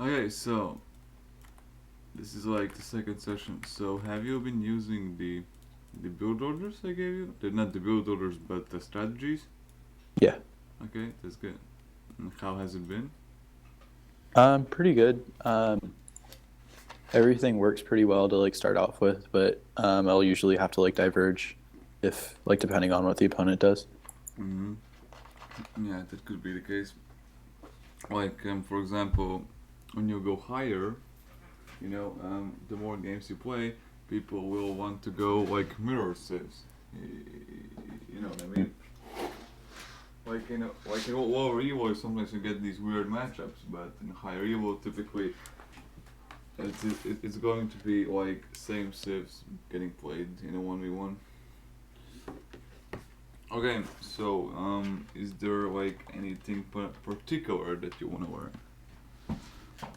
Okay, so this is like the second session. So have you been using the build orders I gave you? They're not the build orders, but the strategies. Yeah. Okay, that's good. And how has it been? Pretty good. Everything works pretty well to like start off with, but I'll usually have to like diverge if like depending on what the opponent does. Hmm. Yeah, that could be the case. Like for example, when you go higher, the more games you play, people will want to go like mirror sieves. You know what I mean? Like in lower Evo, sometimes you get these weird matchups, but in higher Evo, typically it's going to be like same civs getting played in a 1v1. Okay, so is there like anything particular that you want to learn?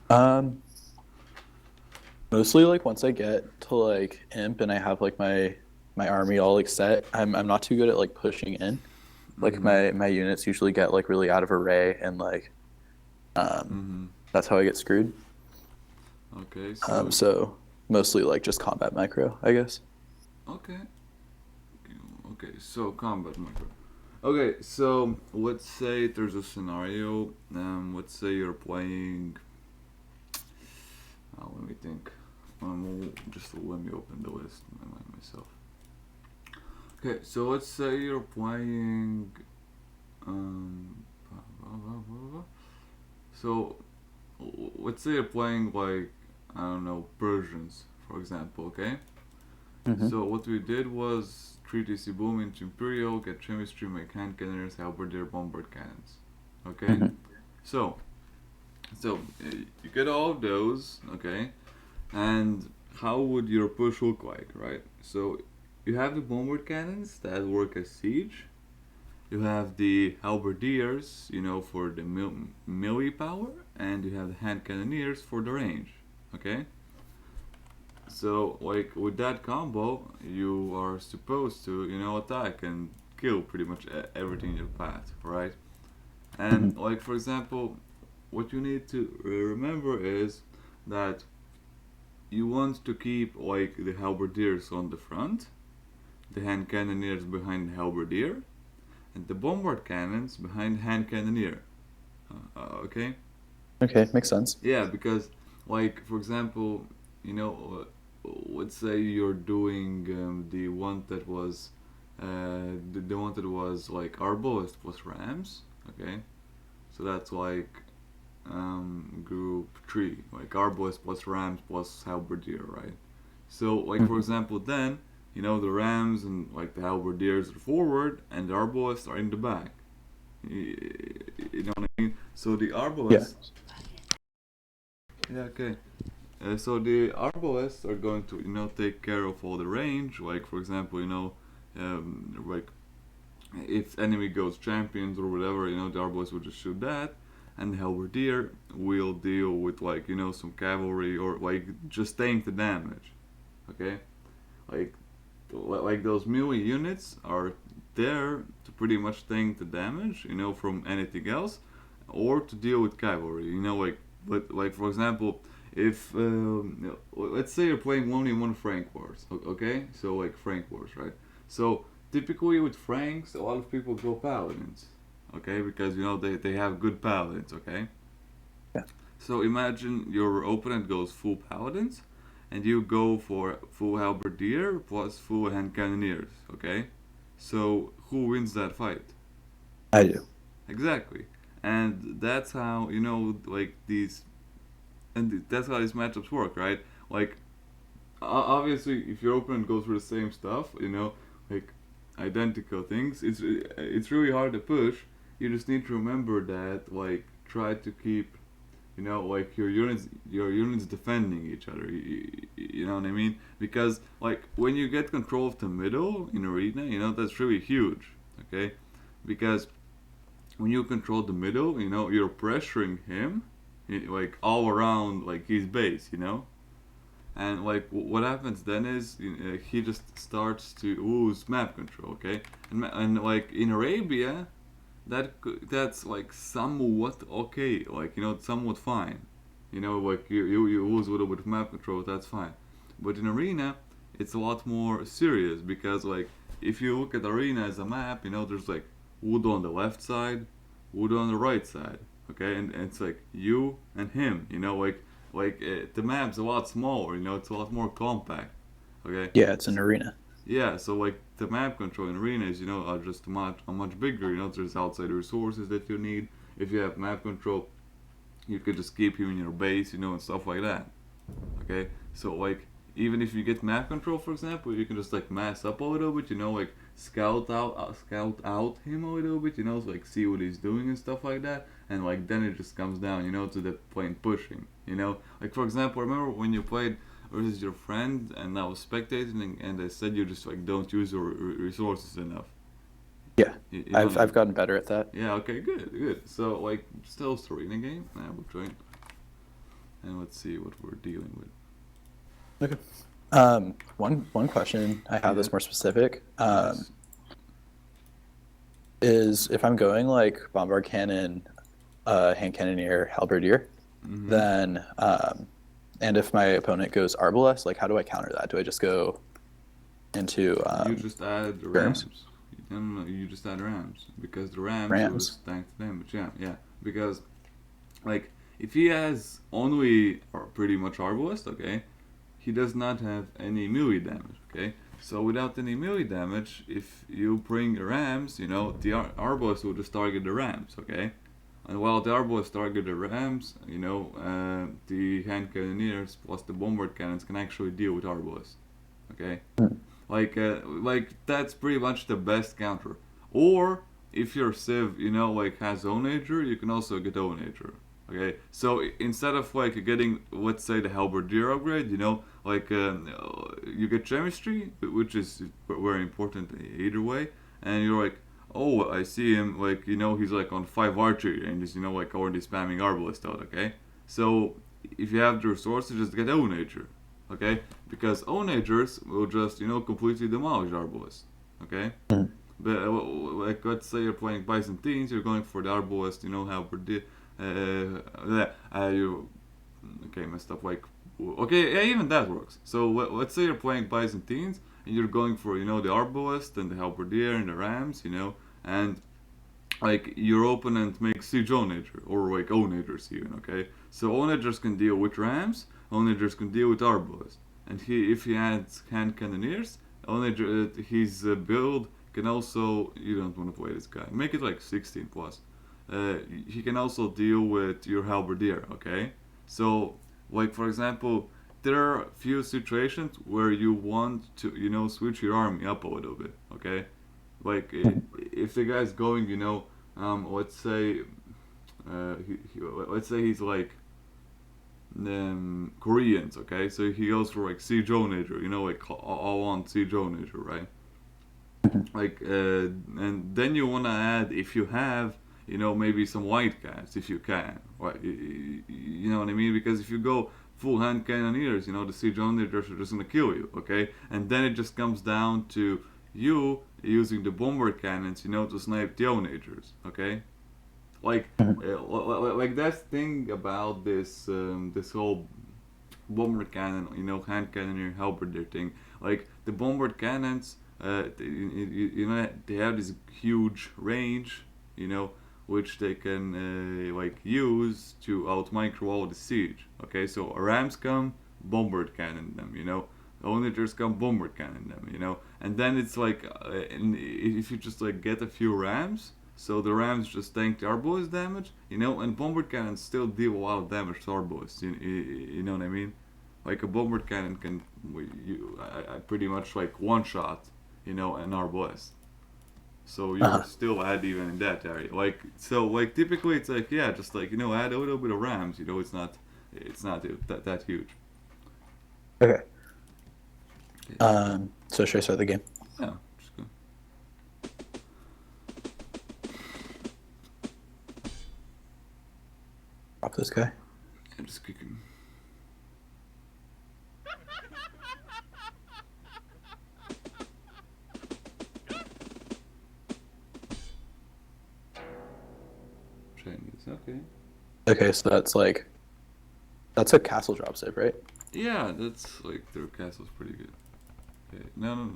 Um, Mostly like once I get to like imp and I have like my army all like set, I'm not too good at like pushing in. Like Mm-hmm. my units usually get like really out of array and like um Mm-hmm. that's how I get screwed. Okay, so So mostly like just combat micro, I guess. okay, okay, so combat micro. Okay, so let's say there's a scenario. Let's say you're playing. Let me think. Just let me open the list myself. Okay, so let's say you're playing. Um, so let's say you're playing like I don't know Persians, for example. Okay. Hmm. So what we did was treat EC boom into Imperial, get chemistry, make hand cannons, halberdier, bombard cannons. Okay. Hmm. So you get all of those. Okay. And how would your push look like, right? So you have the bombard cannons that work as siege. You have the halberdiers, for the melee power, and you have the hand cannoneers for the range. Okay. So like with that combo, you are supposed to, attack and kill pretty much everything in your path, right? And Hmm. like for example, what you need to remember is that you want to keep like the halberdiers on the front, the hand cannoneers behind the halberdier, and the bombard cannons behind hand cannoneer. Okay? Okay, makes sense. Yeah, because like for example, let's say you're doing the one that was the one that was like arbalest plus rams. Okay, so that's like group 3, like arbalest plus rams plus halberdier, right? So, like for Hmm. example, then the Rams and like the Halberdiers are forward, and the Arbalists are in the back. You know what I mean? So the Yeah. Arbalists, yeah, okay. So the Arbalists are going to take care of all the range. Like for example, like if enemy goes champions or whatever, the Arbalists will just shoot that, and the Halberdier will deal with like some cavalry or like just tank the damage. Okay, like those melee units are there to pretty much tank the damage, from anything else, or to deal with cavalry. Like for example, if let's say you're playing only one Frank Wars, okay? So like Frank Wars, right? So typically with Franks, a lot of people go paladins, okay? Because they have good paladins, okay? Yeah. So imagine your opponent goes full paladins, and you go for full halberdier plus full hand cannoneers. Okay, so who wins that fight? I do. Exactly, and that's how like these, and that's how these matchups work, right? Like obviously, if your opponent goes for the same stuff, like identical things, it's really hard to push. You just need to remember that, like, try to keep like your units defending each other. You know what I mean? Because like when you get control of the middle in arena, that's really huge. Okay, because when you control the middle, you're pressuring him, like all around like his base. And like what happens then is he just starts to lose map control. Okay, and like in Arabia, that's like somewhat okay, like somewhat fine. Like you lose a little bit of map control, that's fine. But in arena, it's a lot more serious because like if you look at arena as a map, there's like wood on the left side, wood on the right side. Okay, and it's like you and him. The map's a lot smaller. It's a lot more compact. Okay, Yeah, it's an arena. yeah, so like the map control in arenas, are just much bigger. There's outside resources that you need. If you have map control, you could just keep you in your base, and stuff like that. Okay, so like even if you get map control, for example, you can just like mass up a little bit, like scout out him a little bit, so, like see what he's doing and stuff like that, and like then it just comes down, to the plain pushing, like for example, remember when you played versus your friend and I was spectating and I said you just like don't use your resources enough. Yeah, You know what I've I mean? I've gotten better at that. Yeah. Okay. Good. Good. So like still story in the game. Now we'll join and let's see what we're dealing with. Okay. One question I have Yeah. that's more specific. Yes. Is if I'm going like bombard cannon, hand cannoneer, halberdier, Mm-hmm. then and if my opponent goes arbalest, like how do I counter that? Do I just go into You just add the germs? rams. No, no, no, you just add rams because the rams will Rams. just tank the damage. Yeah, yeah. Because like if he has only or pretty much arbalest, okay, he does not have any melee damage. Okay, so without any melee damage, if you bring the rams, the arbalest will just target the rams. Okay, and while the arbalest target the rams, the hand cannoneers plus the bombard cannons can actually deal with arbalest. Okay, Hmm. like that's pretty much the best counter. Or if your civ, like has onager, you can also get onager. Okay, so instead of like getting, let's say, the halberdier upgrade, you get chemistry, which is very important either way, and you're like, oh, I see him, like he's like on 5 archery and he's like already spamming arbalest out. Okay, so if you have the resources, just get onager. Okay, because onagers will just completely demolish arbalest. Okay, Hmm. but like let's say you're playing Byzantines, you're going for the arbalest, halberd. You okay messed up like okay, yeah, even that works. So let's say you're playing Byzantines and you're going for the arbalest and the halberdier and the rams, and like your opponent makes siege onager or like onagers even. Okay, so onagers can deal with rams, onagers can deal with arbalest, and if he adds hand cannoneers, onager his build can also, you don't want to play this guy, make it like 16 plus. He can also deal with your halberdier. Okay, so like for example, there are few situations where you want to switch your army up a little bit. Okay, like if the guy's going, let's say, let's say he's like Koreans, okay? So he goes for like siege onager, like all on siege onager, right? Like, and then you wanna add if you have, maybe some white cats if you can, right? You know what I mean? Because if you go full hand cannoneers, the siege onagers are just gonna kill you, okay? And then it just comes down to you using the bombard cannons, to snipe the onagers, okay? Like, like that's the thing about this whole bombard cannon, hand cannoneer halberdier thing. Like the bombard cannons, they have this huge range, you know, which they can like use to out micro all the siege. Okay, so rams come, bombard cannon them, onagers come, bombard cannon them, and then it's like, and if you just like get a few rams. So the Rams just tank the arbalest damage, and bombard cannons still deal a lot of damage to arbalists. You know what I mean? Like a bombard cannon can, I pretty much like one shot, an arbalest. So you're Uh-huh. still add even in that area. Like so, like typically it's like yeah, just like add a little bit of Rams. It's not that huge. Okay. Okay, So should I start the game? yeah, just go. Drop this guy. Yeah, just kick him. Chinese. Okay. Okay, so that's a castle drop save, right? Yeah, that's like their castle's pretty good. Okay. Now,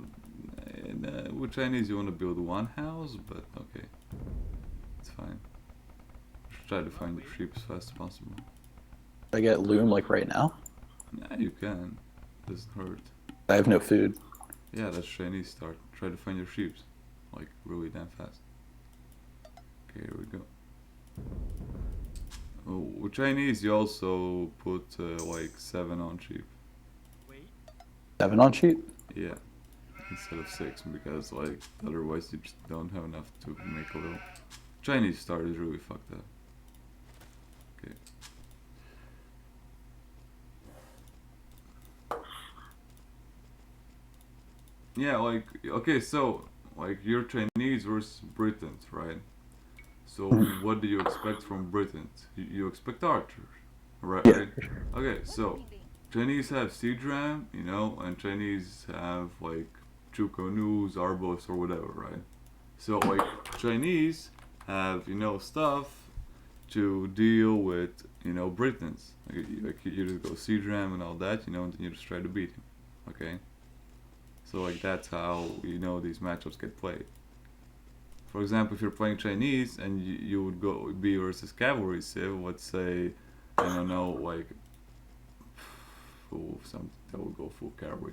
with Chinese, you want to build one house, but okay, it's fine. Just try to find your sheep as fast as possible. I get loom like right now. Yeah, you can. Doesn't hurt. I have no food. Yeah, that's Chinese start. Try to find your sheep, like really damn fast. Okay, here we go. Oh, with Chinese, you also put like 7 on sheep. 7 on sheep. Yeah, instead of 6 because like otherwise you just don't have enough to make a little. Chinese start is really fucked up. Okay. Yeah, like okay, so like you're Chinese versus Britons, right? So what do you expect from Britons? You expect archers, right? Yeah. Right? Okay, so Chinese have siege ram, and Chinese have like chukonus, arbos, or whatever, right? So like Chinese have stuff to deal with Britons. Like you just go siege ram and all that, and then you just try to beat him. Okay, so like that's how these matchups get played. For example, if you're playing Chinese and you would go be versus cavalry civ, let's say, I don't know, like full some that would go full cavalry.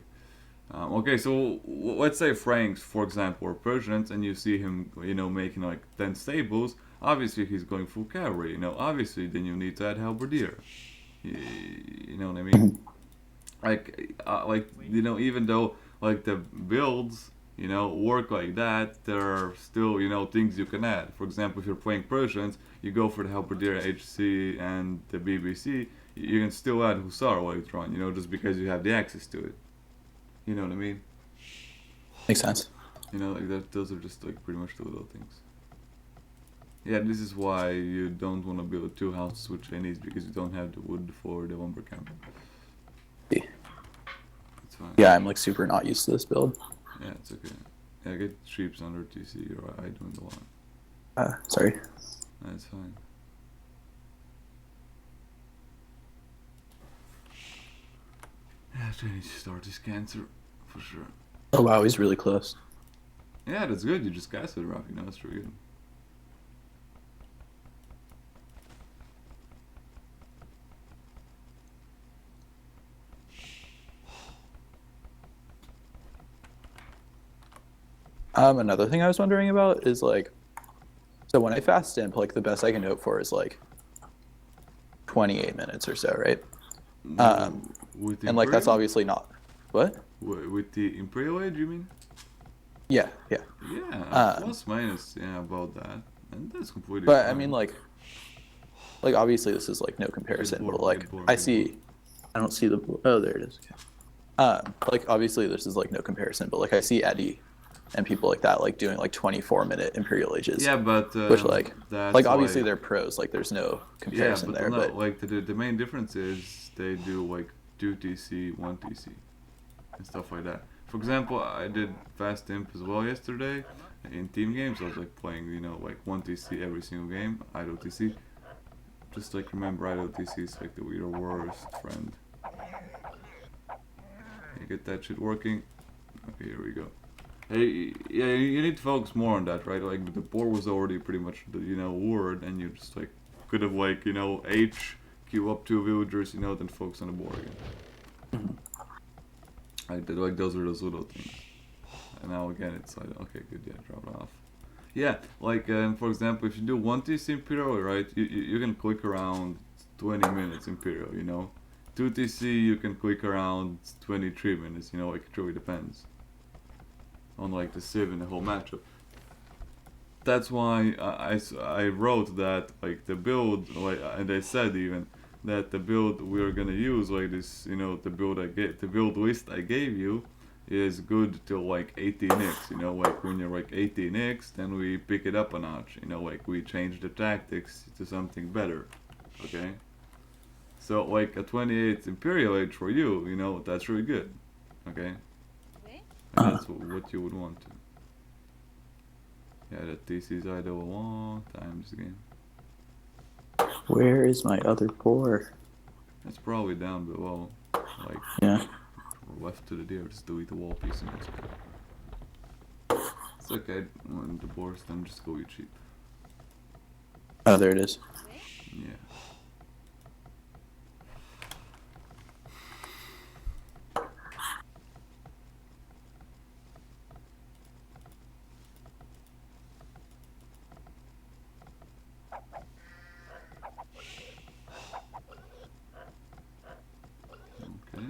Okay, so let's say Franks, for example, or Persians, and you see him, making like 10 stables. Obviously, he's going full cavalry. Obviously, then you need to add halberdier. You know what I mean? Like even though like the builds work like that, there are still things you can add. For example, if you're playing Persians, you go for the halberdier HC and the BBC. You can still add hussar later on, just because you have the access to it. You know what I mean? Makes sense. Like that. Those are just like pretty much the little things. Yeah, this is why you don't want to build 2 houses with Chinese, because you don't have the wood for the lumber camp. It's fine. Yeah, I'm like super not used to this build. Yeah, it's okay. Yeah, get sheeps under TC, or I doing the lot. Sorry. That's fine. Yeah, Chinese start this cancer for sure. Oh wow, he's really close. Yeah, that's good. You just cast it rough, that's really good. Another thing I was wondering about is like, so when I fast stamp, like the best I can hope for is like 28 minutes or so, right? With the And like that's Imperial? obviously not what? With the Imperial Age, you mean? Yeah, yeah. Yeah, Um, plus minus, yeah, about that. And that's completely but I mean fine. like obviously this is like no Get comparison, but bored, like get bored, I get bored. see, I don't see the oh there it is. Okay. Like obviously this is like no comparison, but like I see Eddie and people like that like doing like 24-minute Imperial Ages, Yeah, but which like that's obviously like they're pros, like there's no yeah, comparison but there, no, but like the main difference is they do like 2 TC, 1 TC, and stuff like that. For example, I did fast imp as well yesterday in team games. I was like playing, like 1 TC every single game, idle TC. Just like remember, idle TC is like your worst friend. You get that shit working. Okay, here we go. Hey, yeah, you need to focus more on that, right? Like the board was already pretty much the word, and you just like could have like H queue up 2 villagers, then focus on the board again. Like those are those little things. And now again, it's like okay, good, yeah, drop it off. Yeah, like for example, if you do 1 TC Imperial, right, you can click around 20 minutes Imperial, 2 TC you can click around 23 minutes, like it really depends on like the civ and the whole matchup. That's why I wrote that like the build, like, and I said even that the build we're gonna use, like this, the build list I gave you is good till like 18x, like when you're like 18x, then we pick it up a notch, like we change the tactics to something better. Okay, so like a 28 Imperial Age for you, that's really good. Okay, and uh, that's what you would want to. Yeah, that TC's idle a long time this game. Where is my other 4? It's probably down below, like Yeah. left to the deer. Just delete the wall piece and it's good. It's okay. When the boar's done, just go eat sheep. Oh, there it is. Yeah. Okay.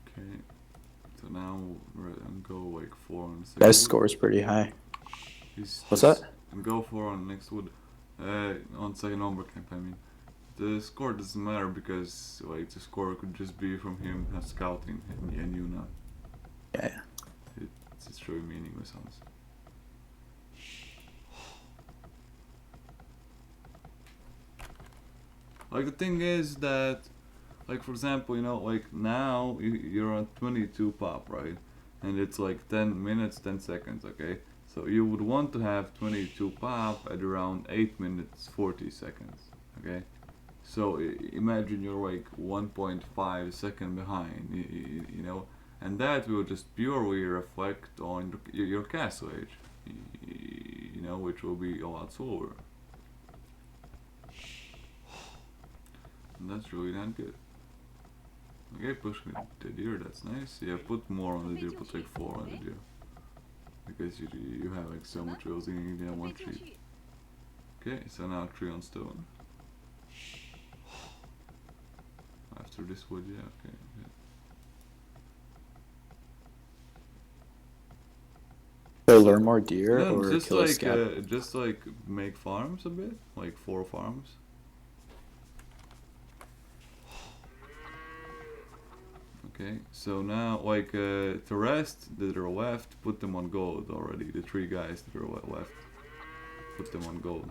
Okay. So now we're gonna go like 4 on the second Guy's wood. score is pretty high. He's What's just that? go 4 on the next wood. On second number camp, I mean. The score doesn't matter because like the score could just be from him scouting and you not. Yeah. It's really meaningless, honestly. Like the thing is that, like for example, like now you're on 22 pop, right? And it's like 10 minutes, 10 seconds, okay? So you would want to have 22 pop at around 8 minutes, 40 seconds, okay? So imagine you're like 1.5 second behind, and that will just purely reflect on your castle age, which will be a lot slower. And that's really not good. Okay, push me the deer, that's nice. Yeah, put more on the deer, put like 4 on the deer. Because you have like so much wheels in one sheet. Okay, so now 3 on stone. After this wood, yeah, okay. So learn more deer No, or kill a scout? just like make farms a bit, like 4 farms. Okay, so now like the rest that are left, put them on gold already. The 3 guys that are left, put them on gold.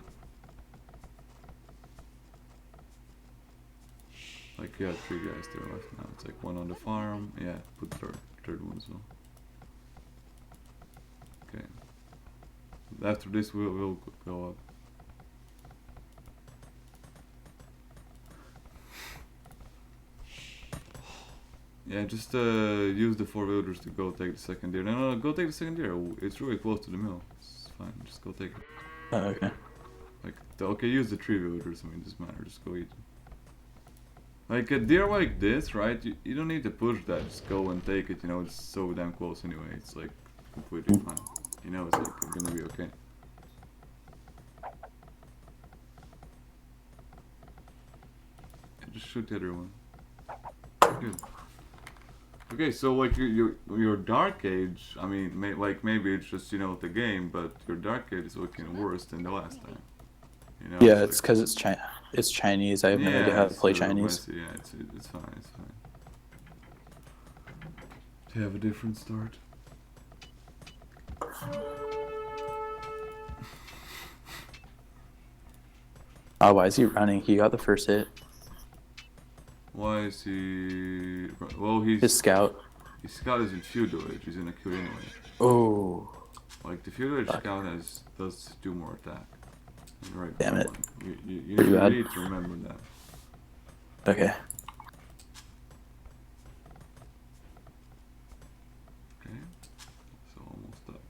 Like yeah, 3 guys that are left now. It's like 1 on the farm. Yeah, put third one as well. Okay. After this, we'll go up. Yeah, just use the 4 villagers to go take the second deer. No, go take the second deer. It's really close to the mill. It's fine. Just go take it. Oh, okay. Like, okay, use the 3 villagers. I mean, it doesn't matter. Just go eat them. Like a deer like this, right? You don't need to push that. Just go and take it. It's so damn close anyway. It's like completely fine. It's like gonna be okay. Yeah, just shoot the other one. Good. Okay, so like your dark age, I mean, maybe it's just the game, but your dark age is looking worse than the last time. Yeah, It's it's like because it's Chinese. I have no idea yeah, how to it's play a little Chinese. messy. Yeah, it's fine. It's fine. To have a different start. Oh, why is he running? He got the first hit. Why is he? Well, His scout. his scout is in feudal age. He's in a queue anyway. Oh, Like the feudal age fuck. scout does do more attack. Right Damn now, it. like you Pretty bad. need to remember that. Okay. Okay, so almost up.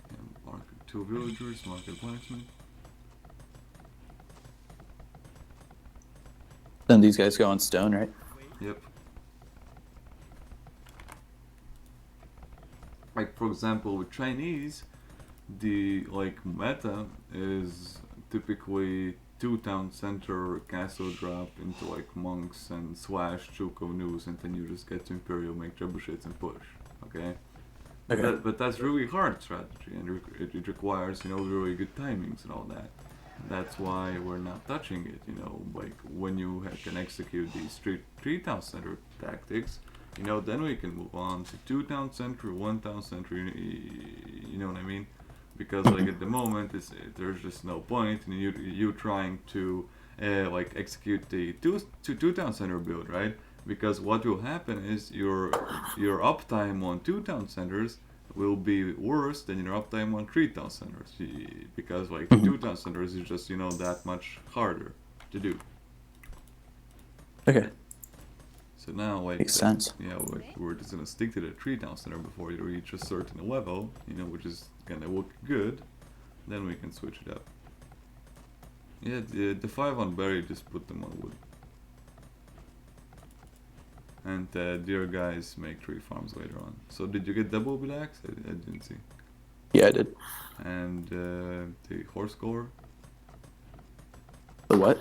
And mark 2 villagers, mark a blacksmith. Then these guys go on stone, right? Yep. Like for example, with Chinese, the like meta is typically 2 town center castle drop into like monks and slash Chuko news, and then you just get to Imperial, make trebuchets and push. Okay. Okay. But that's really hard strategy, and it requires really good timings and all that. That's why we're not touching it. Like when you can execute these three town center tactics, then we can move on to 2 town center, 1 town center. You know what I mean? Because like at the moment, there's just no point in you trying to like execute the two town center build, right? Because what will happen is your uptime on 2 town centers will be worse than your uptime on 3 town centers, because like the Mhm. 2 town centers is just that much harder to do. Okay, So now, like, makes sense. like we're just gonna stick to the 3 town center before you reach a certain level, which is gonna look good. Then we can switch it up. Yeah, the 5 on berry, just put them on wood. And dear guys, make 3 farms later on. So did you get double relax? I didn't see. Yeah, I did. And the horse collar? The what?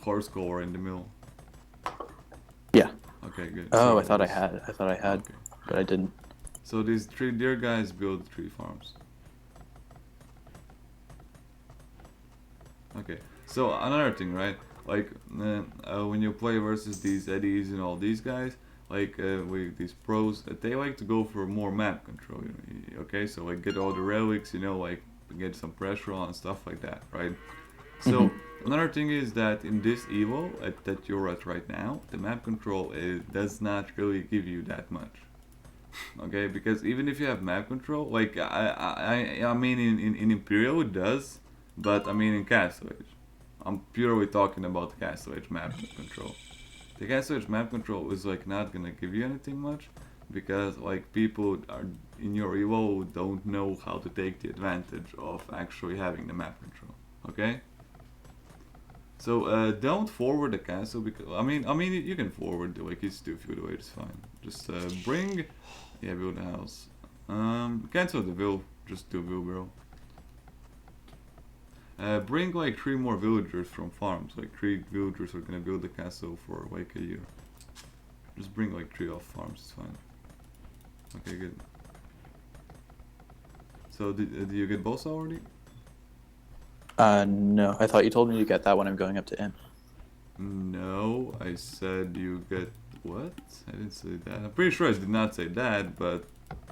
Horse collar in the mill. Yeah. Okay, good. Oh, So I thought I this- had. I thought I had, Okay. but I didn't. So these 3 dear guys build 3 farms. Okay. So another thing, right? Like when you play versus these eddies and all these guys, like with these pros, they like to go for more map control. Okay, so like get all the relics, like get some pressure on and stuff like that, right? Hmm. So another thing is that in this Evo that you're at right now, the map control does not really give you that much. Okay, because even if you have map control, like I mean in Imperial it does, but I mean in Castle Age, I'm purely talking about the Castle Age map control. The Castle Age map control is like not gonna give you anything much, because like people are in your Evo who don't know how to take the advantage of actually having the map control. Okay. So don't forward the castle, because I mean you can forward, like it's too feudal, it's fine. Just bring, yeah, build a house. Cancel the will, just do wheelbarrow. Bring like 3 more villagers from farms. Like 3 villagers are gonna build the castle for like a year. Just bring like 3 off farms, it's fine. Okay, good. So did you get boss already? No, I thought you told me to get that when I'm going up to Imp. No, I said you get what? I didn't say that. I'm pretty sure I did not say that, but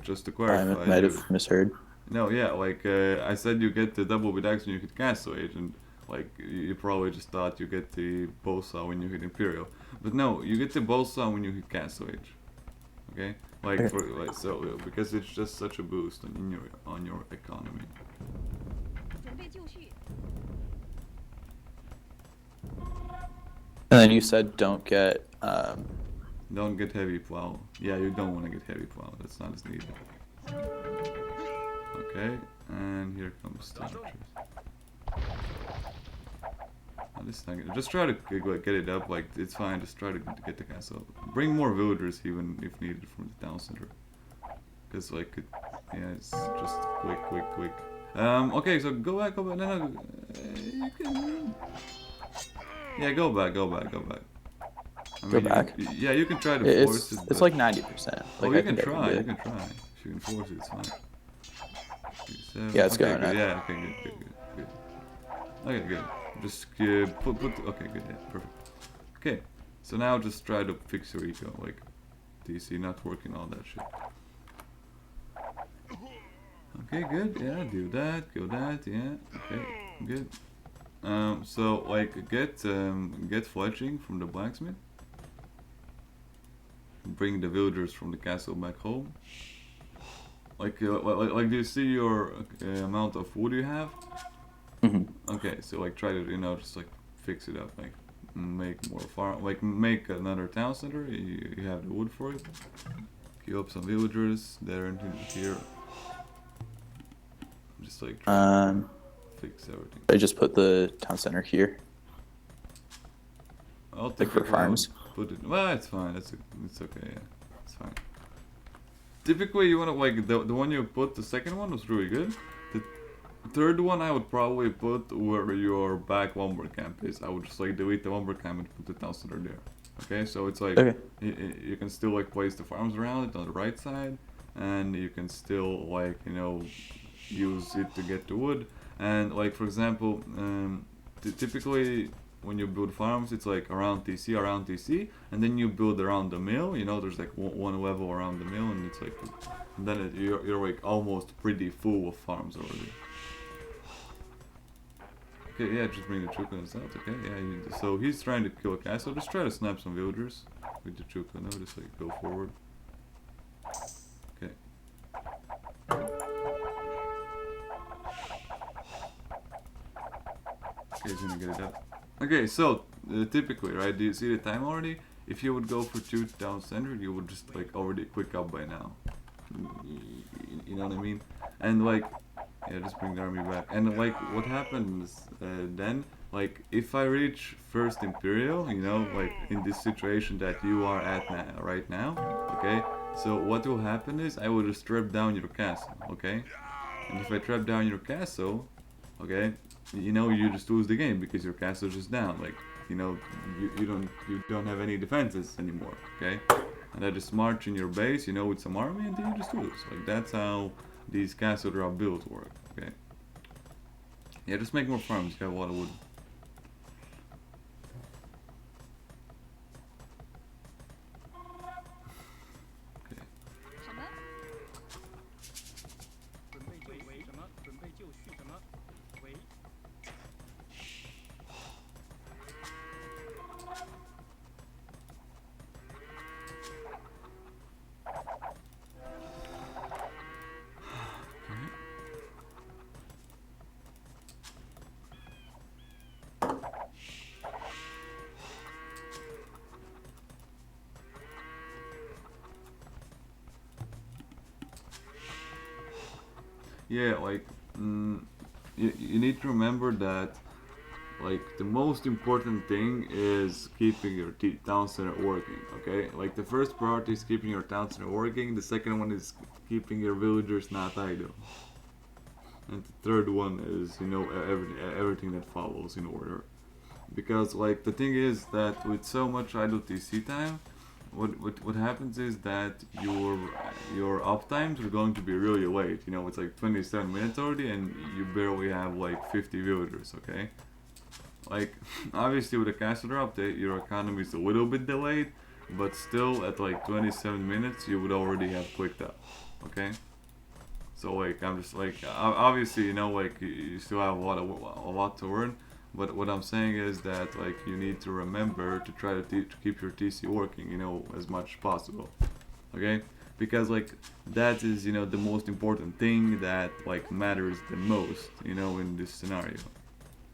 just to I clarify, might have misheard. no, yeah, like I said, you get the double with axe when you hit Castle Age, and like you probably just thought you get the Bosa when you hit Imperial, but no, you get the Bosa when you hit Castle Age. Okay, like Okay. for like so because it's just such a boost on your economy. And then you said don't get. Don't get heavy plow. Yeah, you don't want to get heavy plow. That's not as needed. Okay, and here comes Starchers. This thing, just try to get it up. Like it's fine. Just try to get the castle up. Bring more villagers even if needed from the town center. Cause like, yeah, it's just quick. Okay, so go back. No, you can. Yeah, go back. I Go mean, back. yeah, you can try to force it, It's but like 90%. oh, Like you I can think I can try. do You it. can try. If you can force it, it's fine. 7. Yeah, it's Okay, going good. up. Yeah, okay, good. Okay, good. Just put. Okay, good. Yeah, perfect. Okay, so now just try to fix your eco, like DC not working, all that shit. Okay, good. Yeah, do that. Go that. Yeah. Okay, good. So like get fletching from the blacksmith. Bring the villagers from the castle back home. Like do you see your amount of wood you have? Hmm. Okay, so like try to just like fix it up, like make more farm, like make another town center. You have the wood for it. Queue up some villagers there and here. Just like try to Um, fix everything. I just put the town center here, I'll like for typically I would farms. put it. Well, it's fine. It's okay. Yeah, it's fine. Typically, you wanna like the one you put. The second one was really good. The third one I would probably put where your back lumber camp is. I would just like delete the lumber camp and put the town center there. Okay, so it's like Okay. you can still like place the farms around it on the right side, and you can still like use it to get the wood. And like for example, typically when you build farms, it's like around TC, and then you build around the mill. You know, there's like one level around the mill, and it's like, and then you're like almost pretty full of farms already. Okay, yeah, just bring the Chukanos out. Okay, yeah. So he's trying to kill a castle. Just try to snap some villagers with the Chukano. Just like go forward. Okay. Okay, he's gonna get it up. Okay, so typically, right? Do you see the time already? If you would go for 2,000, you would just like already quick up by now. You know what I mean? And like, yeah, just bring the army back. And like, what happens then? Like, if I reach first Imperial, you know, like in this situation that you are at right now, okay? So what will happen is I will just trap down your castle, okay? And if I trap down your castle, okay, you know, you just lose the game because your castle is just down. Like, you know, you don't have any defenses anymore, okay? And I just march in your base, you know, with some army, and then you just lose. Like, that's how these castle drop builds work, okay? Yeah, just make more farms. You have a lot of wood. Okay. Yeah, like, you need to remember that, like, the most important thing is keeping your town center working, okay? Like, the first priority is keeping your town center working, the second one is keeping your villagers not idle. And the third one is, you know, everything that follows in order. Because, like, the thing is that with so much idle TC time, what happens is that your up times are going to be really late. You know, it's like 27 minutes already, and you barely have like 50 villagers. Okay, like obviously with a castle update, your economy is a little bit delayed, but still at like 27 minutes, you would already have clicked up. Okay, so like I'm just like obviously you know like you still have a lot to learn. But what I'm saying is that like you need to remember to try to keep your TC working, you know, as much as possible. Okay? Because like that is, you know, the most important thing that like matters the most, you know, in this scenario.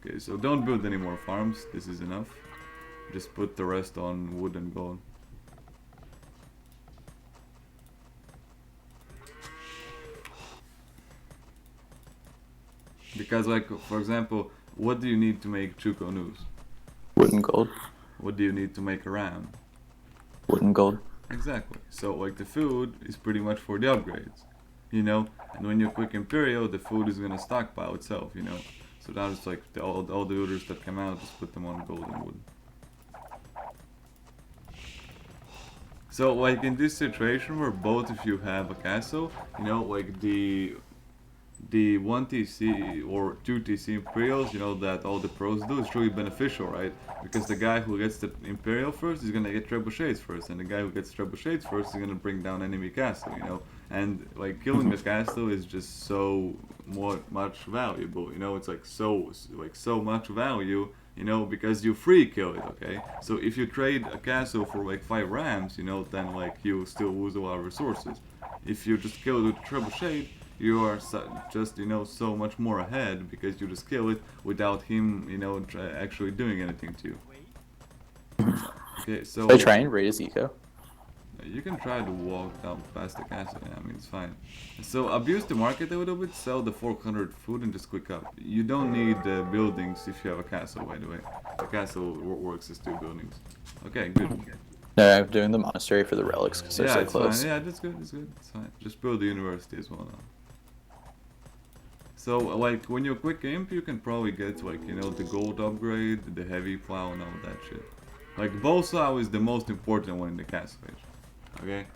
Okay, so don't build any more farms. This is enough. Just put the rest on wood and gold. Because like for example, what do you need to make Chuko news? Wood and gold. What do you need to make a ram? Wood and gold. Exactly. So like the food is pretty much for the upgrades, you know. And when you click Imperial, the food is gonna stockpile itself, you know. So now it's like all the orders that come out, just put them on golden wood. So like in this situation where both of you have a castle, you know, like the 1 TC or 2 TC Imperials, you know, that all the pros do, is really beneficial, right? Because the guy who gets the Imperial first is gonna get trebuchets first, and the guy who gets trebuchets first is gonna bring down enemy castle, you know? And like killing the castle is just so much valuable, you know? It's like so much value, you know, because you free kill it, okay? So if you trade a castle for like 5 rams, you know, then like you still lose a lot of resources. If you just kill it with trebuchet, you are just, you know, so much more ahead because you just kill it without him, you know, actually doing anything to you. Okay, so Should I try and raise eco? you can try to walk down past the castle. Yeah, I mean it's fine. So abuse the market a little bit, sell the 400 food, and just quick up. You don't need buildings if you have a castle, by the way. The castle works as 2 buildings. Okay, good. No, I'm doing the monastery for the relics because they're Yeah, so it's close. fine. Yeah, that's good. It's good. It's fine. Just build the university as well now. So, like, when you quick imp, you can probably get, like, you know, the gold upgrade, the heavy plow, and all that shit. Like, bow saw is the most important one in the castle age. Okay?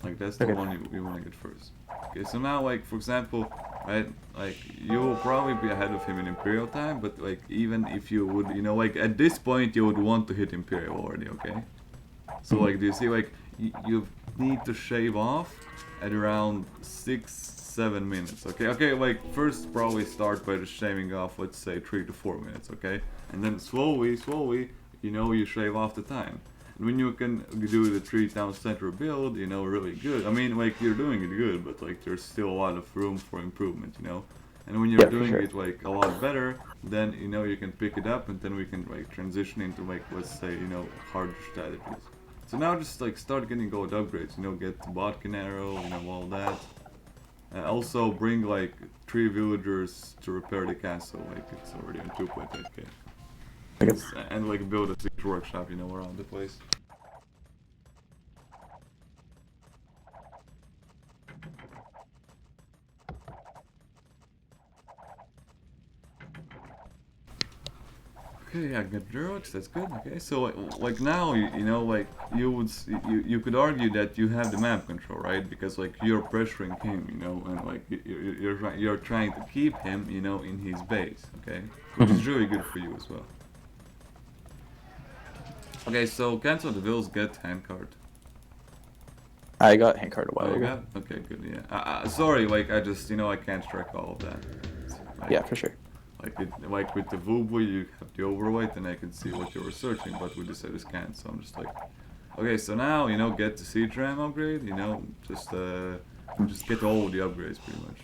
Like that's the Okay. one you want to get first. Okay, so now like for example, right, like you will probably be ahead of him in Imperial time, but like even if you would, like at this point you would want to hit Imperial already, okay? So Mhm. like, do you see like you need to shave off at around 6-7 minutes, okay? Okay, like first probably start by just shaving off, let's say 3 to 4 minutes, okay? And then slowly, slowly, you shave off the time. And when you can do the 3 town center build, really good. I mean, like you're doing it good, but like there's still a lot of room for improvement. And when you're Yeah, for doing sure. it like a lot better, then you can pick it up, and then we can like transition into like let's say harder strategies. So now just like start getting gold upgrades. Get the Botkin arrow, all that. Also bring like 3 villagers to repair the castle. Like it's already on 2.8k. Okay. And like build a siege workshop, around the place. Okay, yeah, good drugs. That's good. Okay, so like now like you could argue that you have the map control, right? Because like you're pressuring him, and like you're trying to keep him, in his base. Okay, which Mhm. is really good for you as well. Okay, so cancel the bills. Get handcard. I got handcard a Oh, while you ago. got? Okay, good. Yeah. Sorry, like I just I can't track all of that. Like Yeah, for sure. like with the Vubu, you have the overweight, and I can see what you're searching, but with the Cetus can't. So I'm just like, okay, so now get the siege ram upgrade. Just get all the upgrades pretty much.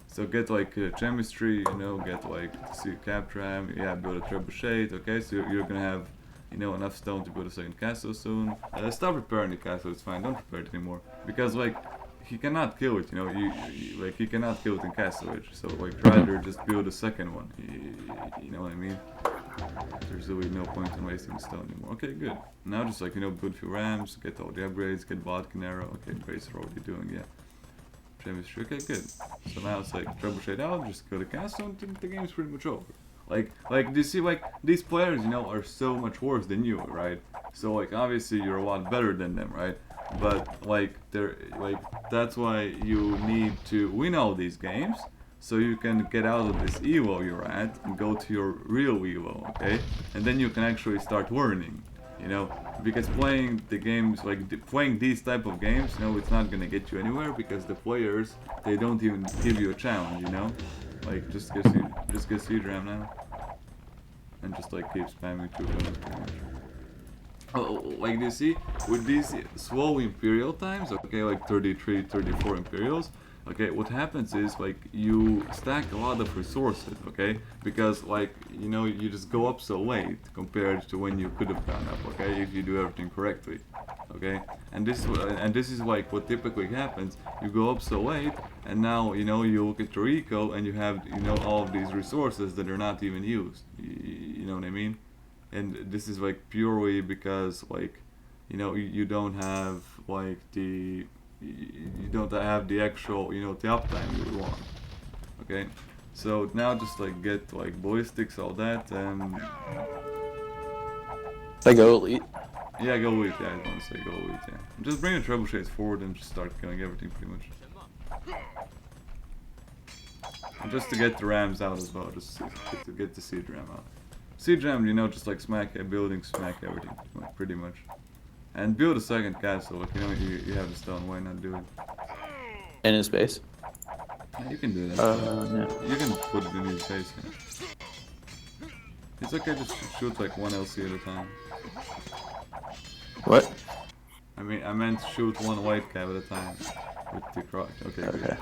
So get like chemistry, get like the cap ram, yeah, build a trebuchet. Okay, so you're gonna have enough stone to build a second castle soon. Stop repairing the castle. It's fine. Don't repair it anymore because like he cannot kill it. Like he cannot kill it in Castle Age. So like Mhm. rather just build a second one. You know what I mean? There's really no point in wasting stone anymore. Okay, good. Now just like build a few rams, get all the upgrades, get bot Canaro. Okay, Grace are already doing, yeah. Chemistry. Okay, good. So now it's like trebuchet out, just go to castle, and the game's pretty much over. Like you see, like these players, are so much worse than you, right? So like obviously you're a lot better than them, right? But like that's why you need to win all these games, so you can get out of this evo you're at and go to your real evo, okay? And then you can actually start learning, you know because playing the games like playing these type of games, it's not gonna get you anywhere because the players, they don't even give you a challenge, like just get siege ram now and just like keep spamming 2 villains pretty much. Like you see, with these slow imperial times, okay, like 33, 34 imperials, okay, what happens is like you stack a lot of resources, okay, because like you just go up so late compared to when you could have gone up, okay, if you do everything correctly, okay, and this is like what typically happens. You go up so late, and now you look at your eco and you have all of these resources that are not even used. You know what I mean? And this is like purely because like you don't have like you don't have the actual the uptime you would want, okay. So now just like get like ballistics, all that, and I go elite. yeah, go elite. Yeah, I want to say go elite. Yeah, just bring the trebuchets forward and just start killing everything pretty much, and just to get the rams out as well, just to get the siege ram out. Siege ram, just like smack a building, smack everything, like pretty much. And build a second castle. Like you have the stone. Why not do it? In his base. Yeah, you can do that. No. You can put it in his face. Yeah. It's okay. Just shoot like one LC at a time. What? I mean, I meant shoot one white cab at a time with the crotch. Okay, good. Okay.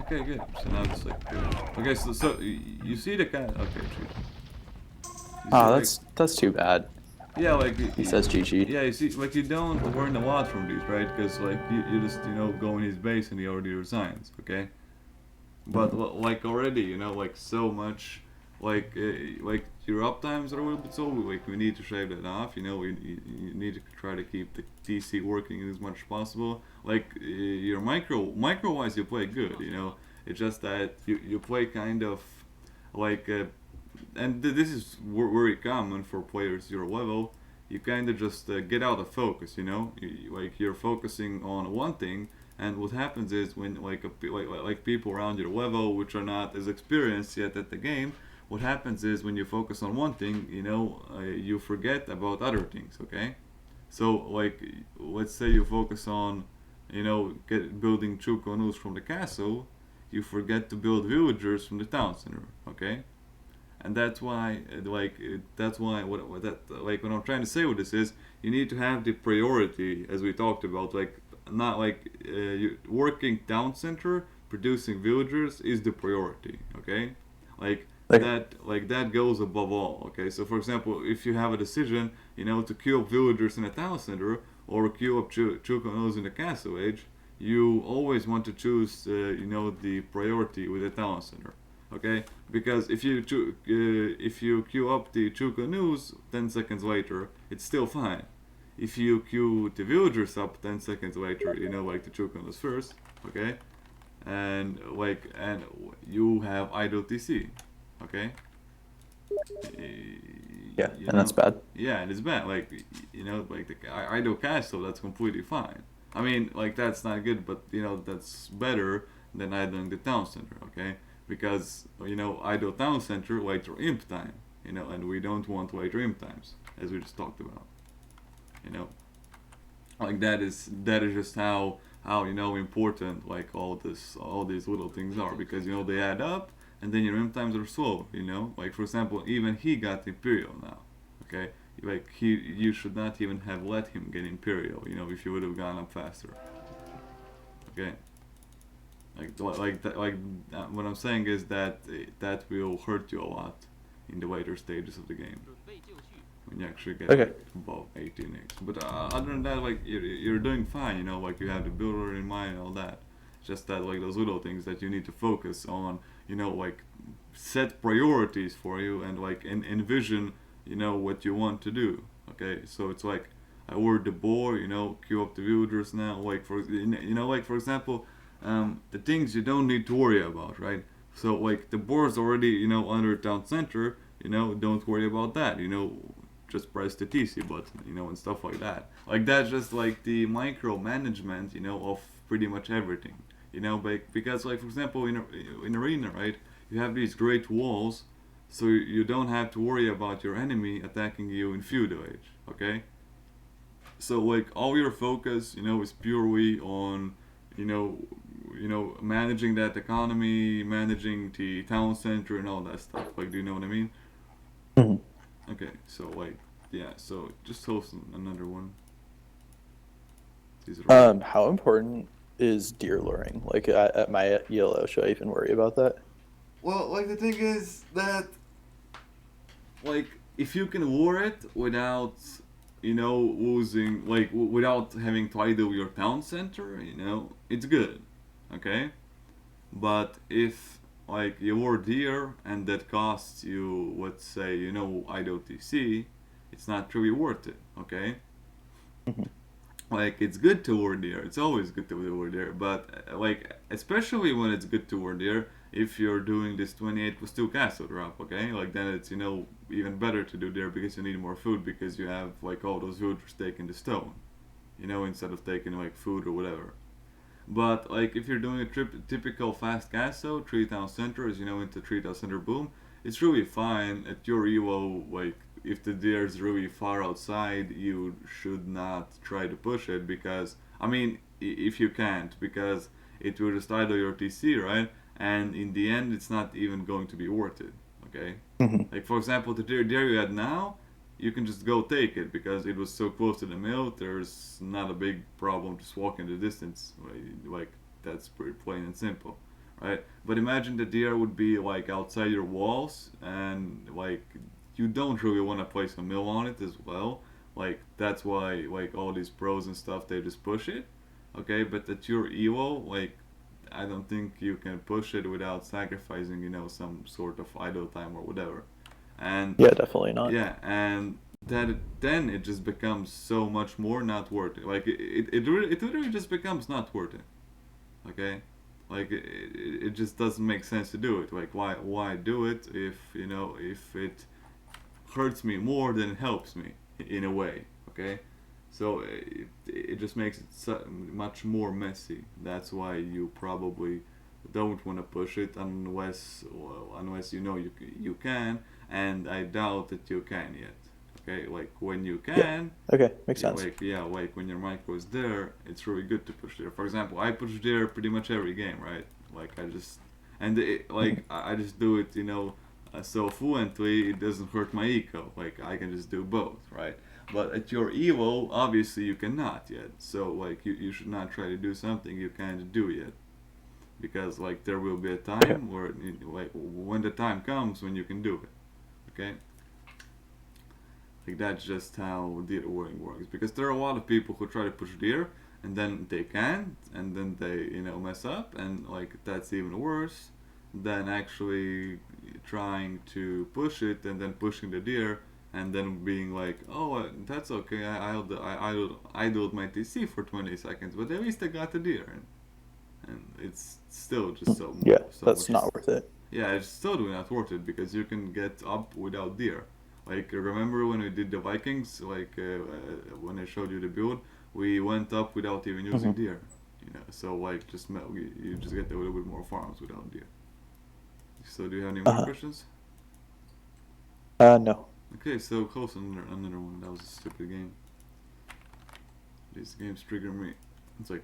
Okay, good. So now just like okay. So you see the cat. Okay, shoot. You see Oh, like that's too bad. yeah, like He says GG. yeah. You see like you don't learn a lot from these, right? Because like you just go in his base and he already resigns. Okay. But Mhm. like already like so much like your uptimes are a little bit so like we need to shave that off. You need to try to keep the DC working as much as possible. Like your micro wise you play good. It's just that you play kind of like and this is very common for players your level. you kind of just get out of focus. Like you're focusing on one thing, and what happens is when like people around your level, which are not as experienced yet at the game, what happens is when you focus on one thing, you forget about other things. Okay, so like let's say you focus on, building Chukonus from the castle, you forget to build villagers from the town center. Okay, and that's why that's why what that like what I'm trying to say with this is you need to have the priority as we talked about, like not like working town center producing villagers is the priority. Okay, like Okay. that goes above all. Okay, so for example, if you have a decision, to queue up villagers in a town center or queue up Chukonos in the castle age, you always want to choose the priority with the town center. Okay, because if you queue up the Chuka news 10 seconds later, it's still fine. If you queue the villagers up 10 seconds later, like the Chuka news first, okay, and you have idle TC, okay. Yeah, You and that's know, bad. yeah, and it's bad. Like like the idle castle, that's completely fine. I mean, like that's not good, but that's better than idling the town center, okay? Because idle town center later imp time, and we don't want later imp times, as we just talked about, you know. Like that is just how important like all these little things are, because they add up, and then your imp times are slow. Like for example, even he got imperial now, okay. Like you should not even have let him get imperial, if you would have gone up faster, okay. What I'm saying is that that will hurt you a lot in the later stages of the game when you actually get Okay. like above 18x. But other than that, like you're doing fine. Like you have the builder in mind and all that. It's just that like those little things that you need to focus on. Like set priorities for you and like envision. What you want to do. Okay, so it's like I word the board. Queue up the villagers now. Like like for example, the things you don't need to worry about, right? So like the board's already under town center. Don't worry about that. Just press the TC button, and stuff like that. Like that's just like the micromanagement, of pretty much everything. Because like for example in arena, right, you have these great walls, so you don't have to worry about your enemy attacking you in feudal age. Okay, so like all your focus, is purely on, you know, managing that economy, managing the town center, and all that stuff. Like, do you know what I mean? Mhm. Okay, so like, yeah, so just host another one. These are all. How important is deer luring? Like at my ELO, should I even worry about that? Well, like the thing is that like if you can lure it without losing like without having to idle your town center, it's good. Okay, but if like you lure deer and that costs you, let's say, idle TC, it's not really worth it. Okay, Mhm. like it's good to ward there. It's always good to ward there, but like especially when it's good to ward there, if you're doing this 28 plus 2 castle drop, okay, like then it's even better to do there because you need more food because you have like all those villagers taking the stone, instead of taking like food or whatever. But like if you're doing a typical fast castle, 3 town centers, into 3 town center boom, it's really fine at your EVO. Like if the deer is really far outside, you should not try to push it because I mean if you can't, because it will just idle your TC, right? And in the end, it's not even going to be worth it. Okay, Mhm. like for example, the deer you had now, you can just go take it because it was so close to the mill. There's not a big problem just walking the distance. Like that's pretty plain and simple, right? But imagine the deer would be like outside your walls, and like you don't really want to place a mill on it as well. Like that's why like all these pros and stuff they just push it, okay? But at your EVO, like I don't think you can push it without sacrificing some sort of idle time or whatever. And Yeah, definitely not. yeah, and then it just becomes so much more not worth it. Like it literally just becomes not worth it. Okay, like it just doesn't make sense to do it. Like why do it if if it hurts me more than it helps me. in a way. Okay, so it just makes it much more messy. That's why you probably don't want to push it unless you know you can, and I doubt that you can yet. Okay, like when you Yeah. can, Okay, makes yeah, sense. like when your micro is there, it's really good to push there. For example, I push there pretty much every game, right? Like I just and Mhm. I just do it, so fluently it doesn't hurt my eco. Like I can just do both, right? But at your Evo, obviously you cannot yet. So like you should not try to do something you can't do yet, because like there will be a Okay. time where like when the time comes when you can do it. Okay, like that's just how deer wording works. Because there are a lot of people who try to push deer and then they can't, and then they mess up, and like that's even worse than actually trying to push it and then pushing the deer and then being like, oh, that's okay. I idled my TC for 20 seconds, but at least I got the deer, and it's still just Yeah, so that's much. not worth it. Yeah, it's totally not worth it because you can get up without deer. Like remember when we did the Vikings? Like when I showed you the build, we went up without even using Hmm. deer. So like you just get a little bit more farms without deer. So do you have any more Uh-huh. questions? No. Okay, so close another one. That was a stupid game. These games trigger me. It's like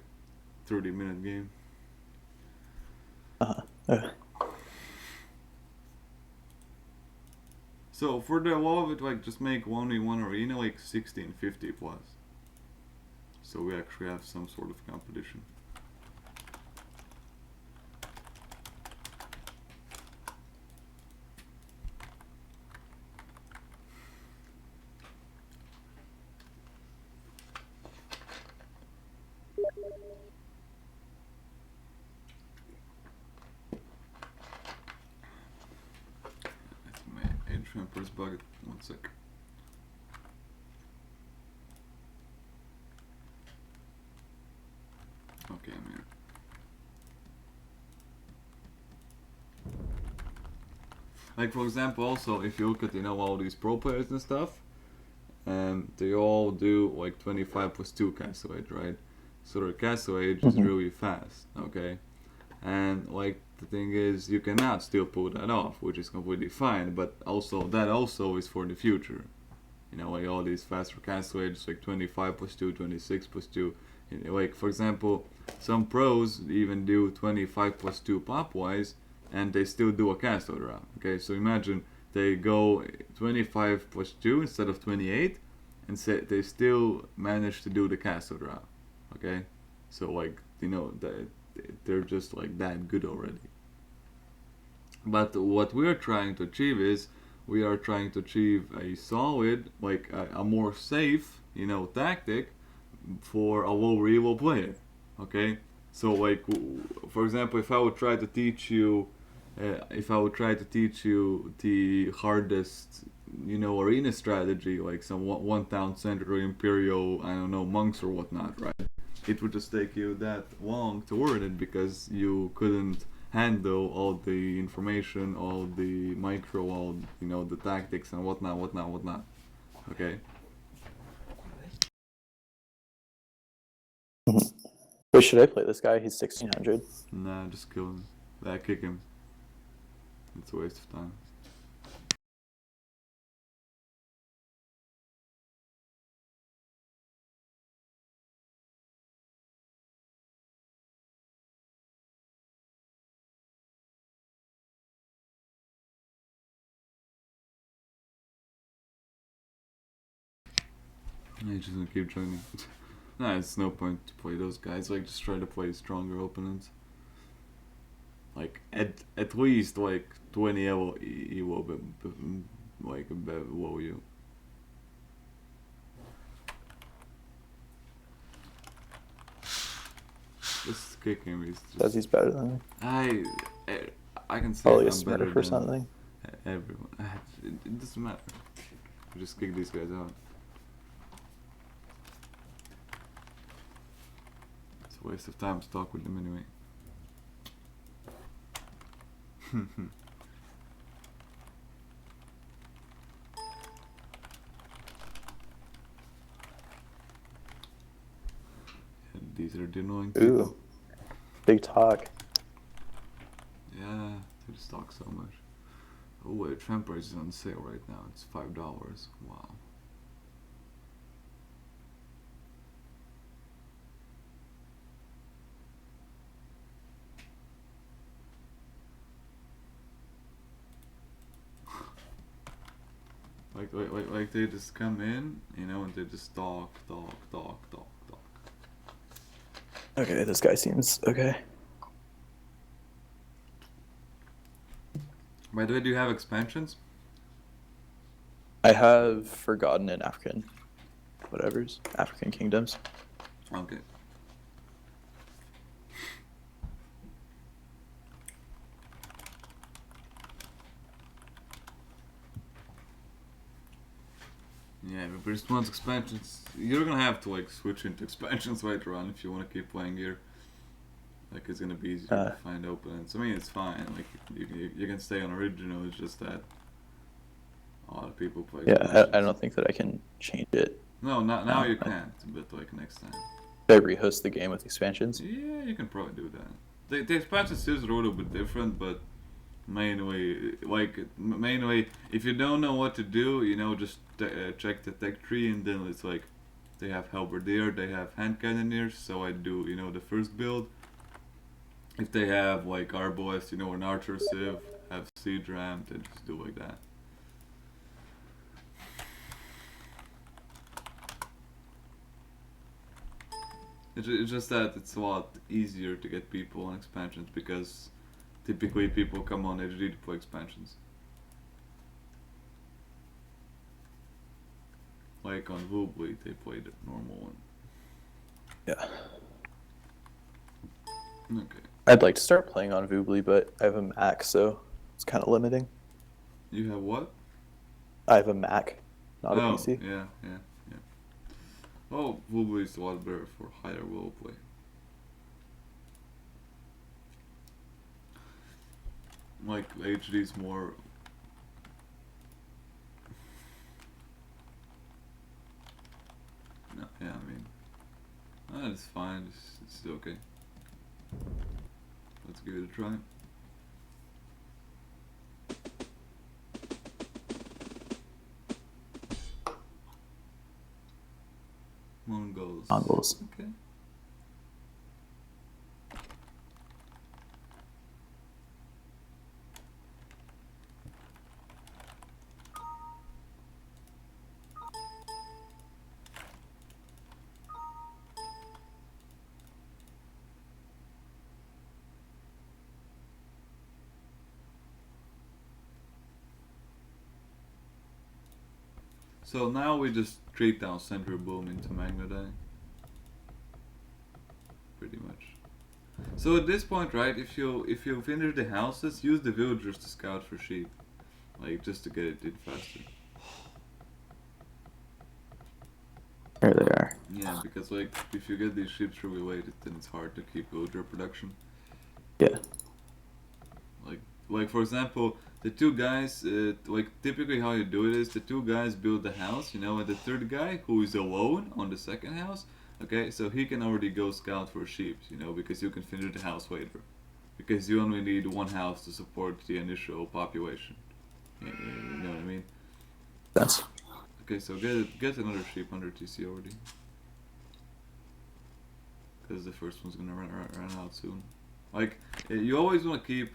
30-minute game. Uh-huh. Uh, So for the wall of it, like just make only one arena like 1650 plus. So we actually have some sort of competition. I think my age is bugged. One sec. Okay, I'm here. Like for example, also if you look at all these pro players and stuff, they all do like 25 plus 2 castle age, right? So their castle age is mhm. really fast, okay? And like the thing is, you cannot still pull that off, which is completely fine. But also that also is for the future. Like all these faster castle ages, like 25 plus 2, 26 plus 2. Like for example, some pros even do 25 plus 2 pop wise, and they still do a castle draw. Okay, so imagine they go 25 plus 2 instead of 28, and say they still manage to do the castle draw. Okay, so like they're just like that good already. But what we're trying to achieve is we are trying to achieve a solid, like a more safe, tactic for a low reload player. Okay, so like for example, if I would try to teach you the hardest, arena strategy, like some one town center or imperial, I don't know, monks or whatnot, right? It would just take you that long to learn it because you couldn't handle all the information, all the micro, all the tactics and whatnot. Okay. Mhm. Wait, should I play this guy? He's 1600. Nah, just kill him. Kick him. It's a waste of time. Yeah, just gonna keep joining. Nah, it's no point to play those guys. Like, just try to play stronger opponents. Like, at least like 20 Evo, like below you. Just kick him. He's Says just he's better than me. I I can say Probably a I'm better smurf or than something. everyone. It doesn't matter. Just kick these guys out. It's a waste of time to talk with them anyway. These are the annoying people. Ooh, big talk. Yeah, they just talk so much. Oh wait, Tramper is on sale right now. It's $5. Wow. Like they just come in, and they just talk, talk, talk, talk, talk. Okay, this guy seems okay. By the way, do you have expansions? I have Forgotten and African, whatever's African Kingdoms. Okay. Yeah, but this one's expansions. You're gonna have to like switch into expansions later on if you want to keep playing here. Like it's gonna be easier to Uh, find openings. I mean, it's fine. Like you can stay on original. It's just that a lot of people play yeah, I expansions. don't think that I can change it. No, not now you I can't. But like next time. should I rehost the game with expansions? Yeah, you can probably do that. The expansions is a little bit different, but mainly, if you don't know what to do, just check the tech tree, and then it's like they have halberdier, they have hand cannoneers. So I do, the first build. If they have like arbalest, an archer civ, have siege ram, then just do like that. It's just that it's a lot easier to get people on expansions because typically people come on HD to play expansions. Like on Woobly, they play the normal one. Yeah. Okay. I'd like to start playing on Voobly, but I have a Mac, so it's kind of limiting. You have what? I have a Mac, not a Oh, PC. yeah, yeah, yeah. Oh, Woobly is a lot better for higher roleplay. Like HD is more. No, yeah, I mean, it's fine. It's okay. Let's give it a try. Mongols. Mongols. Okay. So now we just trade down Central Boom into Magmadai. Pretty much. So at this point, right, if you finish the houses, use the villagers to scout for sheep. Like just to get it in faster. There they are. Yeah, because like if you get these ships really late, then it's hard to keep villager production. Yeah. Like like for example, the two guys, like typically how you do it is the two guys build the house, and the third guy who is alone on the second house. Okay, so he can already go scout for sheep, because you can finish the house later. Because you only need one house to support the initial population. You know what I mean? That's Okay, so get another sheep under TC already. Because the first one's gonna run out soon. Like you always want to keep,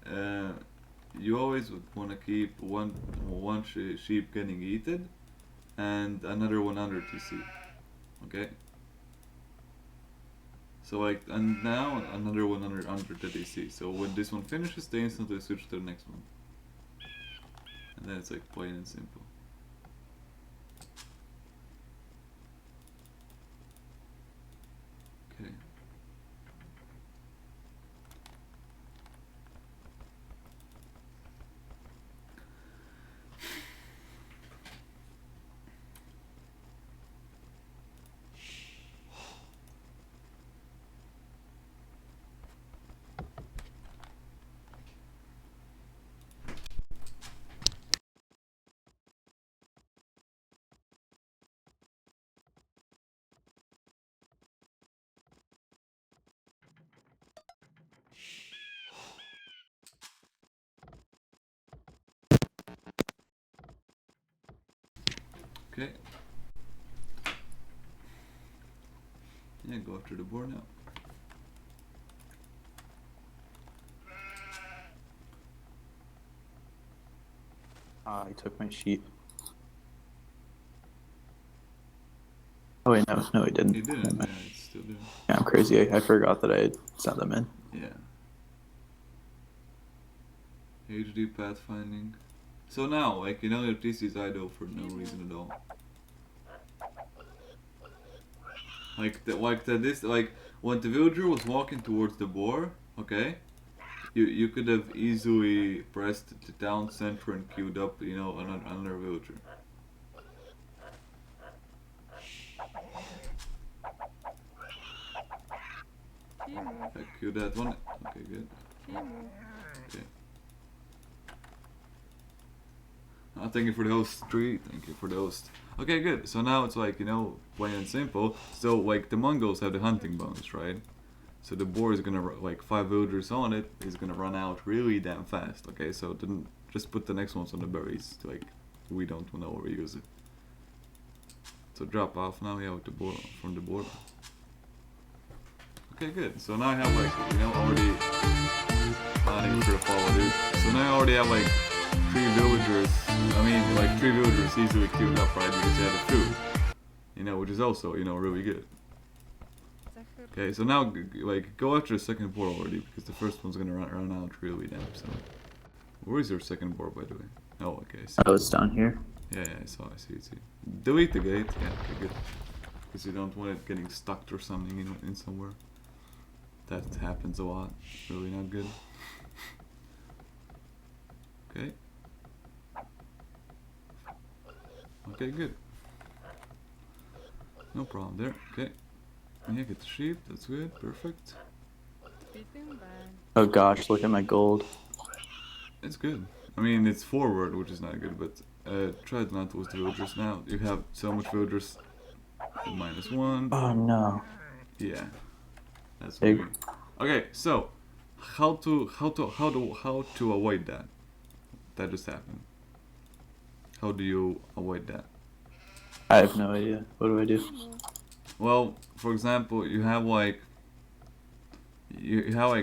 uh, you always want to keep one sheep getting eaten, and another one under TC. Okay. So like, and now another one under the TC. So when this one finishes, they instantly switch to the next one, and then it's like plain and simple. Okay. Okay. Yeah, go after the board now. I took my sheep. Oh wait, no, he didn't. He didn't, Never yeah, mind. it's still there. Yeah, I'm crazy. I forgot that I had sent them in. Yeah. HD pathfinding. So now, like, you know, your TC is idle for no reason at all. Like when the villager was walking towards the boar, okay, you could have easily pressed the town center and queued up, you know, another villager. Okay, queue that one. Okay, good. Okay. Thank you for the host, 3. Thank you for the host. Okay, good. So now it's like, you know, plain and simple. So, like, the Mongols have the hunting bonus, right? So the boar is gonna, like, 5 villagers on it, is gonna run out really damn fast, okay? So then just put the next ones on the berries, like, we don't wanna overuse it. So drop off now, yeah, with the boar, from the board. Okay, good. So now I have, like, you know, already planning for the follow, dude. So now I already have, like, 3 villagers, I mean, like, 3 villagers easily queued up, right, because they had the food. You know, which is also, you know, really good. Okay, so now, like, go after the second boar already, because the first one's gonna run out really damn soon. Where is your second boar, by the way? Oh, okay, I see. Oh, it's down here. Yeah, I see. Delete the gate, yeah, okay, good. Because you don't want it getting stuck or something in somewhere. That happens a lot, really not good. Okay. Okay, good. No problem there, okay. Yeah, get the sheep, that's good, perfect. Oh gosh, look at my gold. It's good. I mean, it's forward, which is not good, but try not to lose the villagers now. You have so much villagers at -1. Oh no. Yeah, that's Big. really. Okay, so how to avoid that? That just happened. How do you avoid that? I have no idea. What do I do? Well, for example, you have like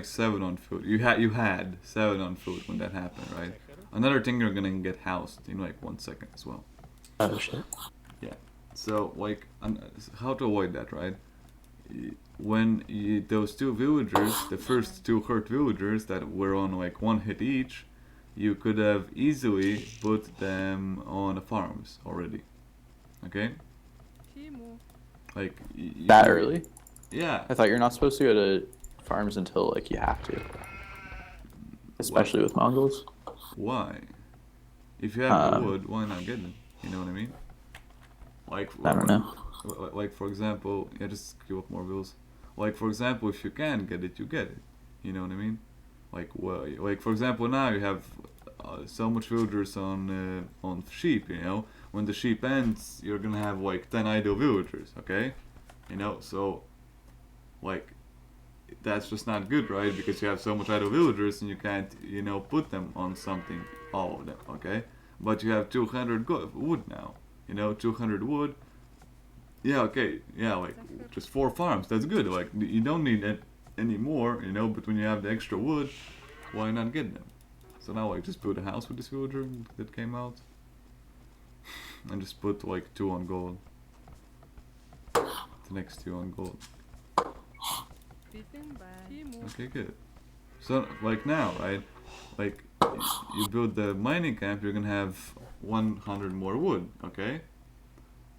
7 on food. You had 7 on food when that happened, right? Another thing, you're gonna get housed in like 1 second as well. Oh shit. Yeah. So like, how to avoid that, right? When those 2 villagers, the first 2 hurt villagers that were on like 1 hit each, you could have easily put them on the farms already. Okay. Like That early? Yeah. I thought you're not supposed to go to farms until like you have to. Especially with Mongols. Why? If you have the wood, why not get it? You know what I mean? Like, I don't know. like for example, yeah, just queue up more bills. Like for example, if you can get it, you get it. You know what I mean? Like, well, like for example, now you have so much villagers on sheep. You know, when the sheep ends, you're gonna have like 10 idle villagers. Okay, you know, so like that's just not good, right? Because you have so much idle villagers and you can't, you know, put them on something, all of them. Okay, but you have 200 wood now. You know, 200 wood. Yeah, okay, yeah, like just 4 farms. That's good. Like you don't need any more, you know. But when you have the extra wood, why not get them? So now like just build a house with this villager that came out, and just put like 2 on gold. The next 2 on gold. Okay, good. So like now, right? Like you build the mining camp, you're gonna have 100 more wood. Okay.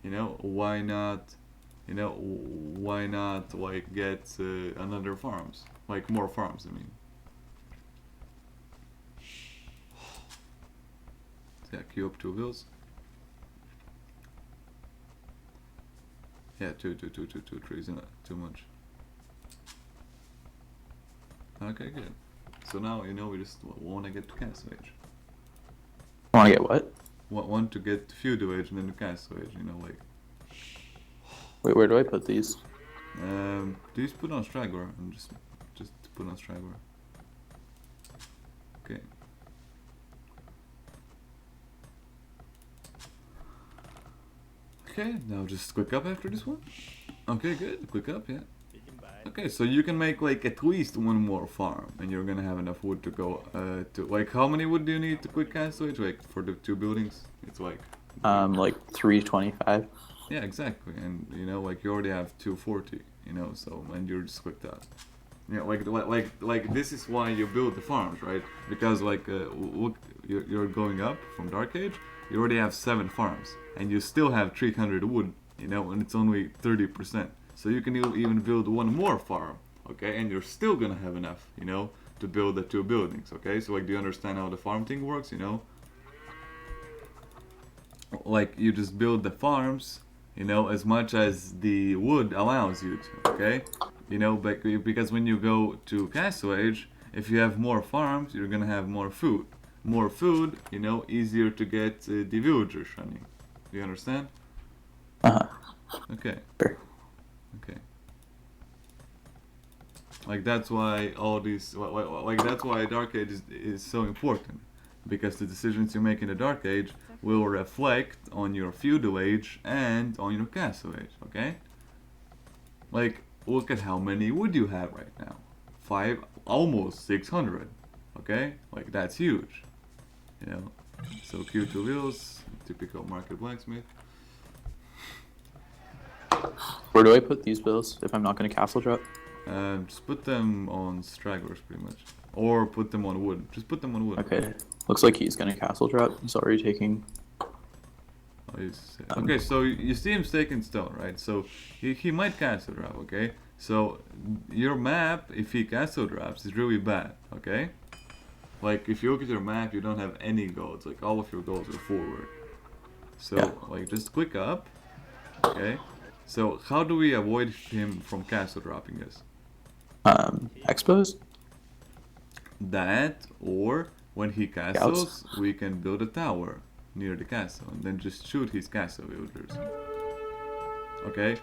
You know, why not? You know, why not like get another farms, like more farms? I mean, yeah, queue up 2 bills. Yeah, two trees, not too much. Okay, good. So now you know we just want to get to castle age. Want to get what? Want to get feudal age and then to castle age. You know, like. Wait, where do I put these? These put on straggler and just put on straggler. Okay. Okay, now just click up after this one. Okay, good. Click up, yeah. Okay, so you can make like at least one more farm, and you're gonna have enough wood to go to like how many wood do you need to quick castle like for the 2 buildings? It's like Like 325. yeah, exactly, and you know like you already have 240, you know, so and you're just clicked out. Yeah, like this is why you build the farms, right? Because like look, you're going up from Dark Age, you already have 7 farms, and you still have 300 wood, you know, and it's only 30%. So you can even build one more farm, okay, and you're still gonna have enough, you know, to build the 2 buildings, okay? So like, do you understand how the farm thing works, you know? Like you just build the farms, you know, as much as the wood allows you to, okay? You know, because when you go to Castle Age, if you have more farms, you're gonna have more food. More food, you know, easier to get the villagers running. Do you understand? Uh-huh. Okay, Sure. okay. Like that's why all these, like that's why Dark Age is so important, because the decisions you make in the Dark Age will reflect on your feudal age and on your castle age. Okay. Like look at how many wood you have right now. 5, almost 600. Okay. Like that's huge. You know. So Q2 wheels, typical market blacksmith. Where do I put these bills if I'm not going to castle drop? Just put them on stragglers pretty much, or put them on wood. Just put them on wood. Okay. Looks like he's going to castle drop. He's already taking. Okay, so you see him staking stone, right? So he might castle drop, okay? So your map, if he castle drops, is really bad, okay? Like if you look at your map, you don't have any goals. Like all of your goals are forward. So Yeah. like just click up, okay? So how do we avoid him from castle dropping us? Expos? That, or when he castles, we can build a tower near the castle and then just shoot his castle villagers. Okay?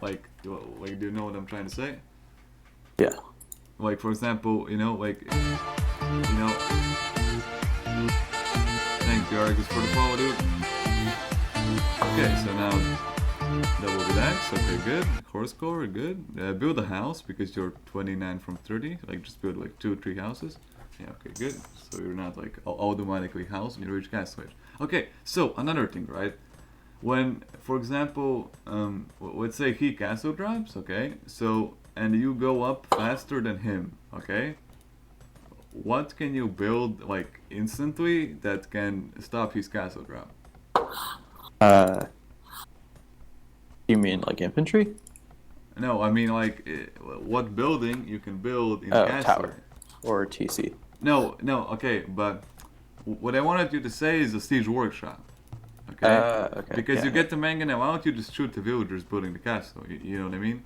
Like, do you know what I'm trying to say? Yeah. Like, for example, you know, like, you know. Thank you, Argus, for the follow, dude. Okay, so now double relax. Okay, good. Horse core, good. Build a house because you're 29 from 30. Like, just build like 2-3 houses. Yeah, okay, good. So you're not like automatically house when you reach castle age. Okay, so another thing, right? When, for example, let's say he castle drops, okay? So, and you go up faster than him, okay? What can you build like instantly that can stop his castle drop? You mean like infantry? No, I mean like what building you can build in Oh, castle? tower. Or TC. No, okay, but what I wanted you to say is a siege workshop. Okay? Okay. Because yeah, you get the mangonel out, you just shoot the villagers building the castle. You know what I mean?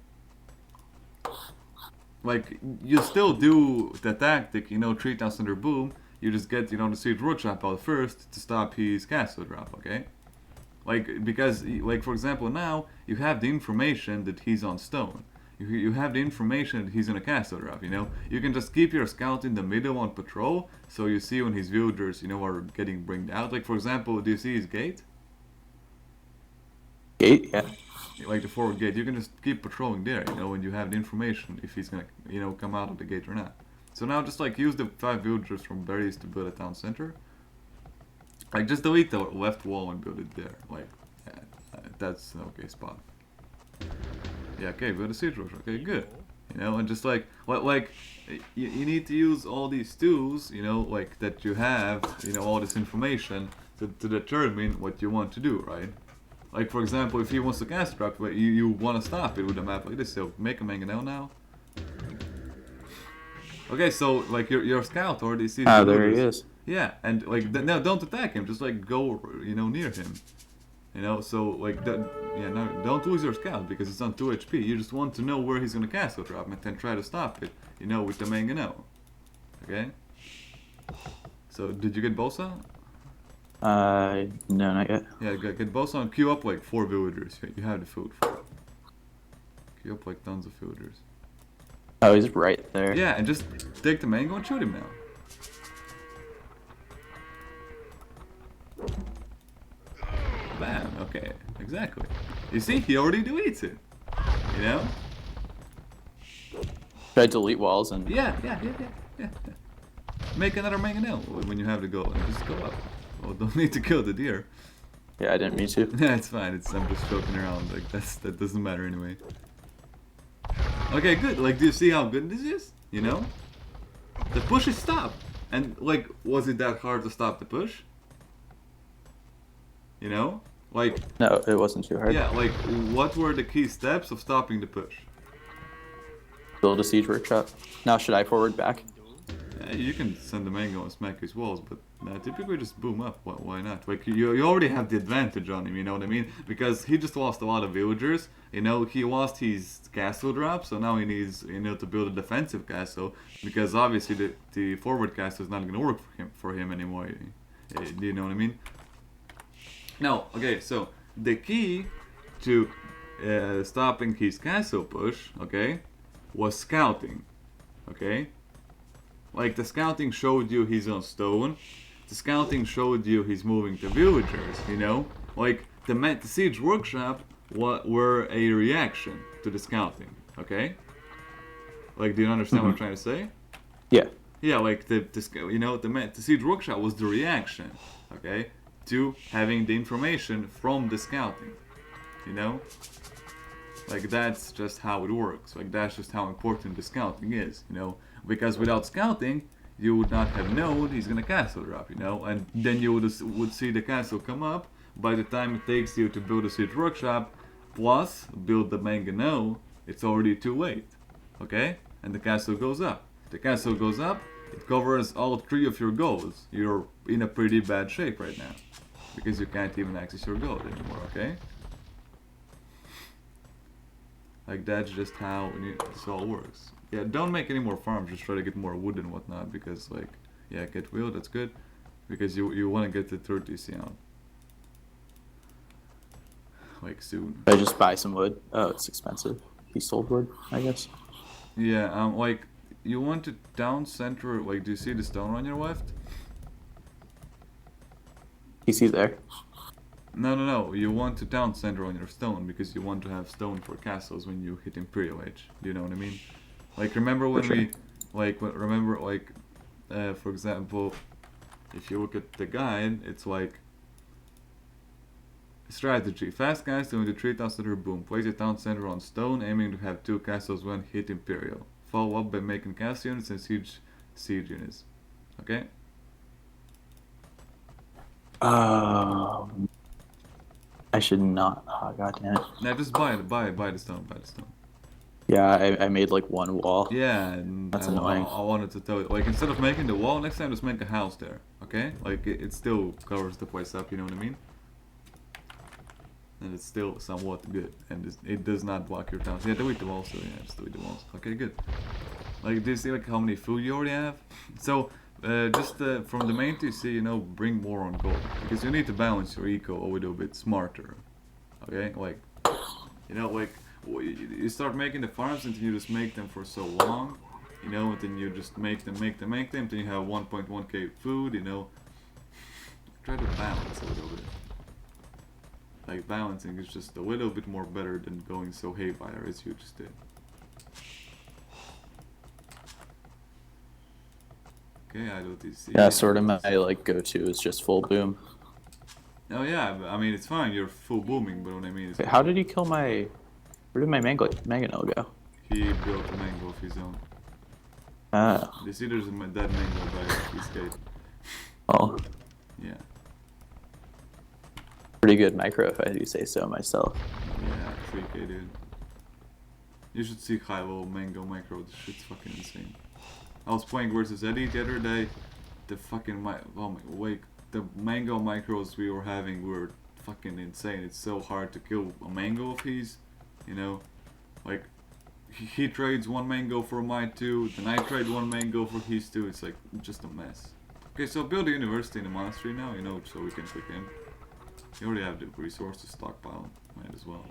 Like, you still do the tactic, you know, 3,000 or boom. You just get, you know, the siege workshop out first to stop his castle drop, okay? Like, because, like, for example, now you have the information that he's on stone. You have the information that he's in a castle drop, you know? You can just keep your scout in the middle on patrol, so you see when his villagers, you know, are getting bringed out. Like, for example, do you see his gate? Gate? Yeah. Like the forward gate, you can just keep patrolling there, you know, when you have the information if he's gonna, you know, come out of the gate or not. So now just like use the 5 villagers from berries to build a town center. Like just delete the left wall and build it there. Like, that's an okay spot. Yeah, okay, build a siege rush. Okay, good. You know, and just like you need to use all these tools, you know, like that you have, you know, all this information to determine what you want to do, right? Like for example, if he wants to cast drop, but you want to stop it with a map like this, so make a mangonel now. Okay, so like your scout already sees the There villagers. he is. Yeah, and like no, don't attack him. Just like go, you know, near him. You know, so like yeah, no, don't lose your scout because it's on 2 HP. You just want to know where he's gonna castle drop and then try to stop it. You know, with the mangonel. Okay. So did you get Bosa? No, not yet. Yeah, get Bosa and queue up like 4 villagers. You have the food for it. Queue up like tons of villagers. Oh, he's right there. Yeah, and just take the mango and shoot him now. Bam. Okay, exactly. You see, he already deletes it. You know? Should I delete walls and Yeah. Make another mangonel when you have to go and just go up. Well, don't need to kill the deer. yeah, I didn't mean to. Yeah, it's fine. I'm just joking around. Like that doesn't matter anyway. Okay, good. Like, do you see how good this is? You know, the push is stopped. And like, was it that hard to stop the push? You know, like, No, it wasn't too hard. yeah, like, what were the key steps of stopping the push? Build a siege workshop. Now should I forward back? You can send the mango and smack his walls, but typically just boom up. Why not? Like you already have the advantage on him. You know what I mean? Because he just lost a lot of villagers. You know, he lost his castle drop, so now he needs to build a defensive castle because obviously the forward castle is not going to work for him anymore. Do you know what I mean? Now, okay, so the key to stopping his castle push, okay, was scouting, okay. Like, the scouting showed you he's on stone. The scouting showed you he's moving the villagers, you know? Like, the siege workshop were a reaction to the scouting, okay? Like, do you understand what I'm trying to say? Yeah. Yeah, like, the siege workshop was the reaction, okay? To having the information from the scouting, you know? Like, that's just how it works. Like, that's just how important the scouting is, you know? Because without scouting, you would not have known he's gonna castle drop, you know? And then you would see the castle come up. By the time it takes you to build a siege workshop, plus build the mangonel, it's already too late, okay? And the castle goes up. The castle goes up, it covers all three of your goals. You're in a pretty bad shape right now. Because you can't even access your gold anymore, okay? Like, that's just how this all works. Yeah, don't make any more farms, just try to get more wood and whatnot, because, like, yeah, get wheel, that's good. Because you want to get the 30 out. Like, soon. Should I just buy some wood? Oh, it's expensive. He sold wood, I guess. Yeah, like, you want to town center, like, do you see the stone on your left? He's there. No. You want to town center on your stone because you want to have stone for castles when you hit Imperial Age. Do you know what I mean? Like, remember when sure. for example, if you look at the guide, it's like strategy. Fast guys doing the 3 towns center boom. Place a town center on stone, aiming to have 2 castles when hit Imperial. Follow up by making castle units and siege units. Okay? I should not. Oh, god damn it. Now just buy the stone. Yeah, I made like one wall. Yeah, and That's annoying. I wanted to tell you, like, instead of making the wall, next time just make a house there, okay? Like, it still covers the place up, you know what I mean? And it's still somewhat good, and it does not block your towns. Yeah, delete the walls, so yeah, just delete the walls. Okay, good. Like, do you see, like, how many food you already have? So, just from the main to see, bring more on gold. Because you need to balance your eco a little bit smarter, okay? Like, like, you start making the farms and you just make them for so long, and then you just make them, then you have 1.1k food, try to balance a little bit. Like, balancing is just a little bit more better than going so haywire as you just did. Okay, I do TC. Yeah, sort of my like go-to is just full boom. Oh yeah, I mean, it's fine, you're full booming, but what I mean is... Wait, how did he kill my... Where did my mangonel go? He built a mango of his own. Ah. You see there's a dead mango by his gate. Oh. Yeah. Pretty good micro if I do say so myself. Yeah, 3k dude. You should see high-level mango micro, this shit's fucking insane. I was playing versus Eddie the other day, the mango micros we were having were fucking insane. It's so hard to kill a mango of his, like, he trades 1 mango for my 2, then I trade 1 mango for his 2, it's like, just a mess. Okay, so build a university in the monastery now, so we can click him. You already have the resources stockpile, might as well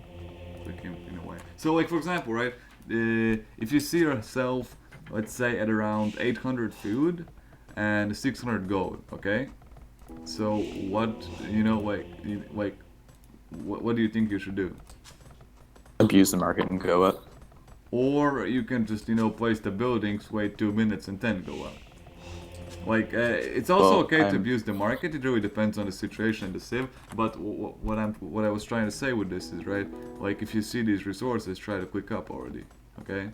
click him in a way. So, like, for example, right, if you see yourself, let's say, at around 800 food and 600 gold, okay? So what, what do you think you should do? Abuse the market and go up. Or you can just, place the buildings, wait 2 minutes, and then go up. Like, it's also Well, okay to I'm abuse the market. It really depends on the situation and the civ. But what I was trying to say with this is, right, like, if you see these resources, try to click up already. Okay.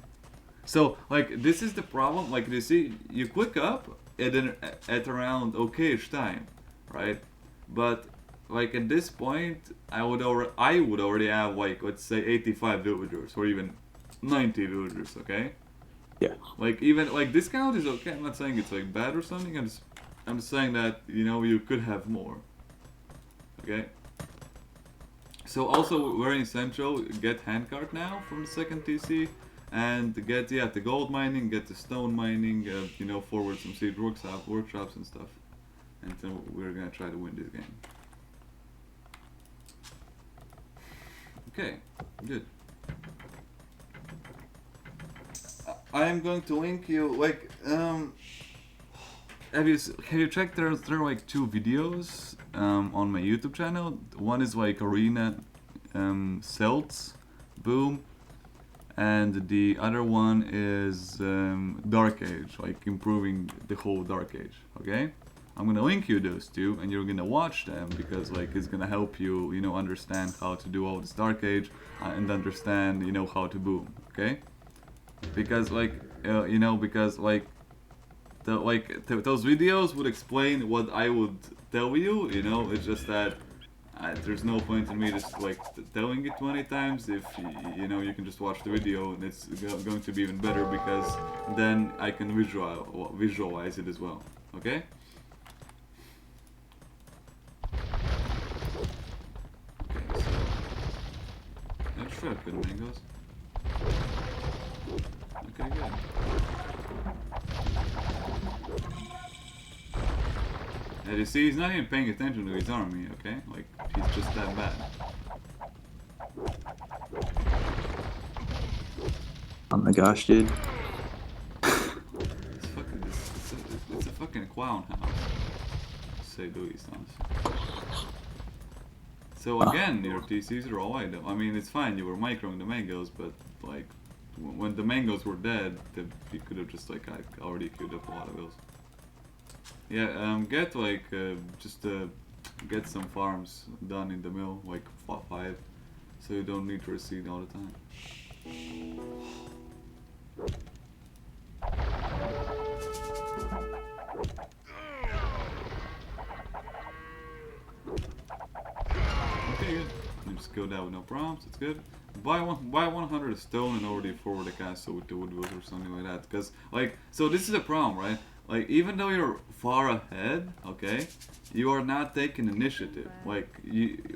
So, like, this is the problem. Like, you see, you click up at around okayish time, right? But like at this point, I would already have, like, let's say 85 villagers or even 90 villagers. Okay. yeah. Like, even like this count is okay. I'm not saying it's like bad or something. I'm just saying that you could have more. Okay. So also very essential, get handcart now from the second TC, and get the gold mining, get the stone mining, forward some siege workshops and stuff, and then we're gonna try to win this game. Okay, good. I am going to link you like have you checked there are like two videos on my YouTube channel. One is like arena celts boom, and the other one is Dark Age, like improving the whole Dark Age. Okay, I'm gonna link you those two, and you're gonna watch them because like it's gonna help you, understand how to do all this Dark Age and understand, how to boom. Okay, because like because like those videos would explain what I would tell you. It's just that there's no point in me just like telling it 20 times if you can just watch the video and it's going to be even better because then I can visualize it as well. Okay? Okay, so let's try to put mangoes. Okay, good. And you see, he's not even paying attention to his army, okay? Like, he's just that bad. Oh my gosh, dude. It's a fucking clown house, to say the least, honestly. So again, your TCs are all idle. I mean, it's fine, you were microing the mangoes, but like, when the mangoes were dead, you could have just like already queued up a lot of those. Yeah, get like just get some farms done in the mill, like 5, so you don't need to reseed all the time. Okay, good. You just go down with no problems. It's good. Buy 100 stone and already forward the castle with the woodwills or something like that. Cause like, so this is a problem, right? Like, even though you're far ahead, okay, you are not taking initiative. Like,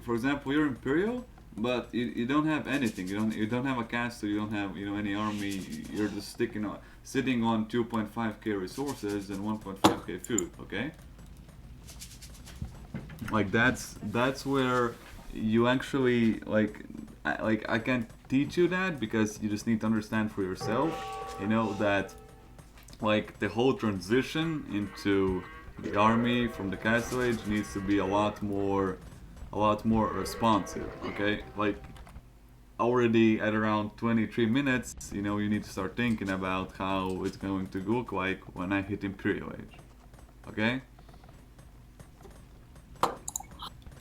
for example, you're Imperial, but you don't have anything. You don't have a castle. You don't have any army. You're just sitting on 2.5k resources and 1.5k food. Okay. Like that's where you actually I can't teach you that because you just need to understand for yourself. That like the whole transition into the army from the castle age needs to be a lot more responsive. Okay, like already at around 23 minutes, you need to start thinking about how it's going to look like when I hit Imperial Age. Okay.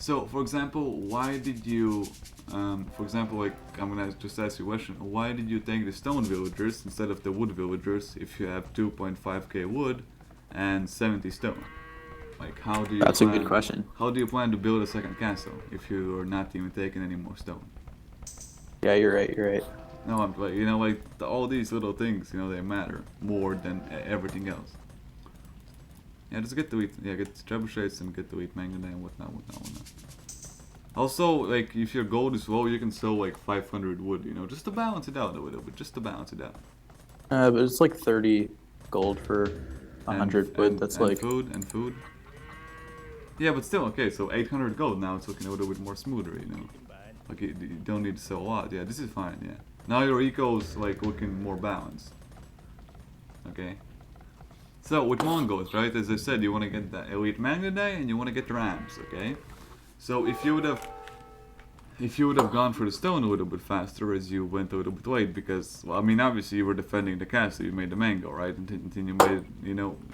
So, for example, why did you, for example, like, I'm gonna just ask you a question. Why did you take the stone villagers instead of the wood villagers if you have 2.5k wood and 70 stone? Like, That's a good question. how do you plan to build a second castle if you are not even taking any more stone? Yeah, you're right. You're right. No, I'm like, all these little things, they matter more than everything else. Yeah, just get the wheat. Yeah, get trebuchets and get the wheat manganite and whatnot. Also, like, if your gold is low, you can sell like 500 wood, just to balance it out a little bit, just to balance it out. But it's like 30 gold for 100 wood. That's like food. Yeah, but still, okay, so 800 gold now. It's looking a little bit more smoother. Like you don't need to sell a lot. Yeah, this is fine. Yeah. Now your eco's like looking more balanced. Okay. So with Mongols, right? As I said, you want to get the elite Magnaday and you want to get Rams. Okay. So if you would have if you would have gone for the stone a little bit faster as you went a little bit late, because, well, I mean, obviously you were defending the castle, you made the mango, right? And then you made,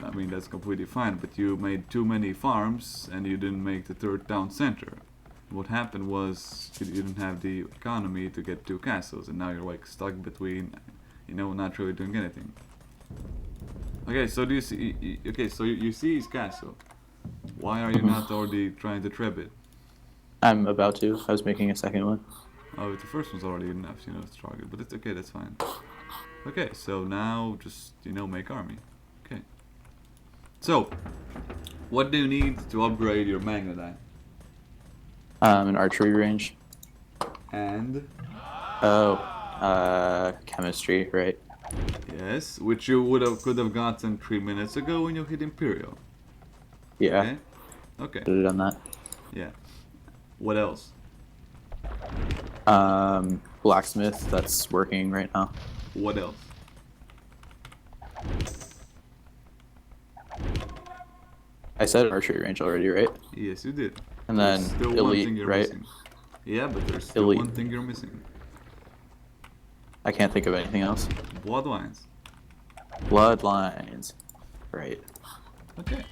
I mean, that's completely fine, but you made too many farms and you didn't make the third town center. What happened was you didn't have the economy to get two castles, and now you're like stuck between, not really doing anything. Okay, so do you see? Okay, so you see his castle. Why are you not already trying to trap it? I'm about to. I was making a second one. Oh, the first one's already enough, to target, but it's okay, that's fine. Okay, so now just, make army. Okay. So, what do you need to upgrade your magnetite? An archery range. And Chemistry, right? yes, which you could have gotten 3 minutes ago when you hit Imperial. Yeah. Okay. Okay. Could have done that. Yeah. What else? Blacksmith, that's working right now. What else? I said archery range already, right? Yes, you did. And then There's still one elite, thing you're right? missing. Yeah, but there's still Elite. one thing you're missing. I can't think of anything else. Bloodlines. Bloodlines. Right. Okay.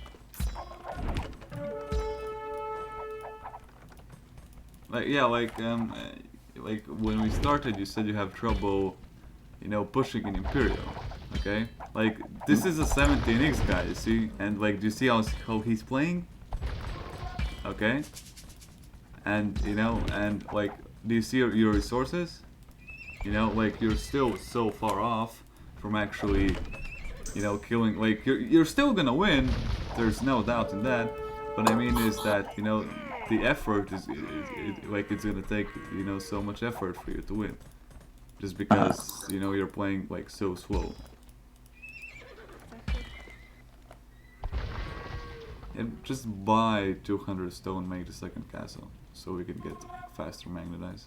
Like when we started, you said you have trouble, pushing an Imperial. Okay. Like this is a 17x guy, you see, and like, do you see how he's playing? Okay. And and like, do you see your resources? Like you're still so far off from actually, killing. Like you're still gonna win. There's no doubt in that. But I mean is that the effort is like it's gonna take so much effort for you to win, just because you're playing like so slow. And just buy 200 stone, make the second castle, so we can get faster magnetize.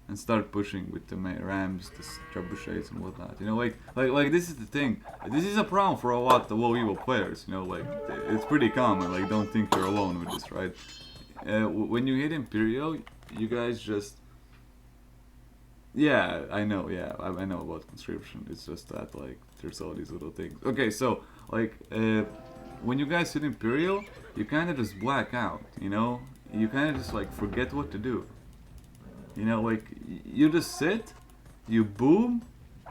And start pushing with the rams, the trebuchets and whatnot. Like this is the thing. This is a problem for a lot of low evil players. Like it's pretty common. Like don't think you're alone with this, right? When you hit Imperial, you guys just. Yeah, I know. Yeah, I know about conscription. It's just that like there's all these little things. Okay, so like when you guys hit Imperial, you kind of just black out. You kind of just like forget what to do. Like you just sit, you boom,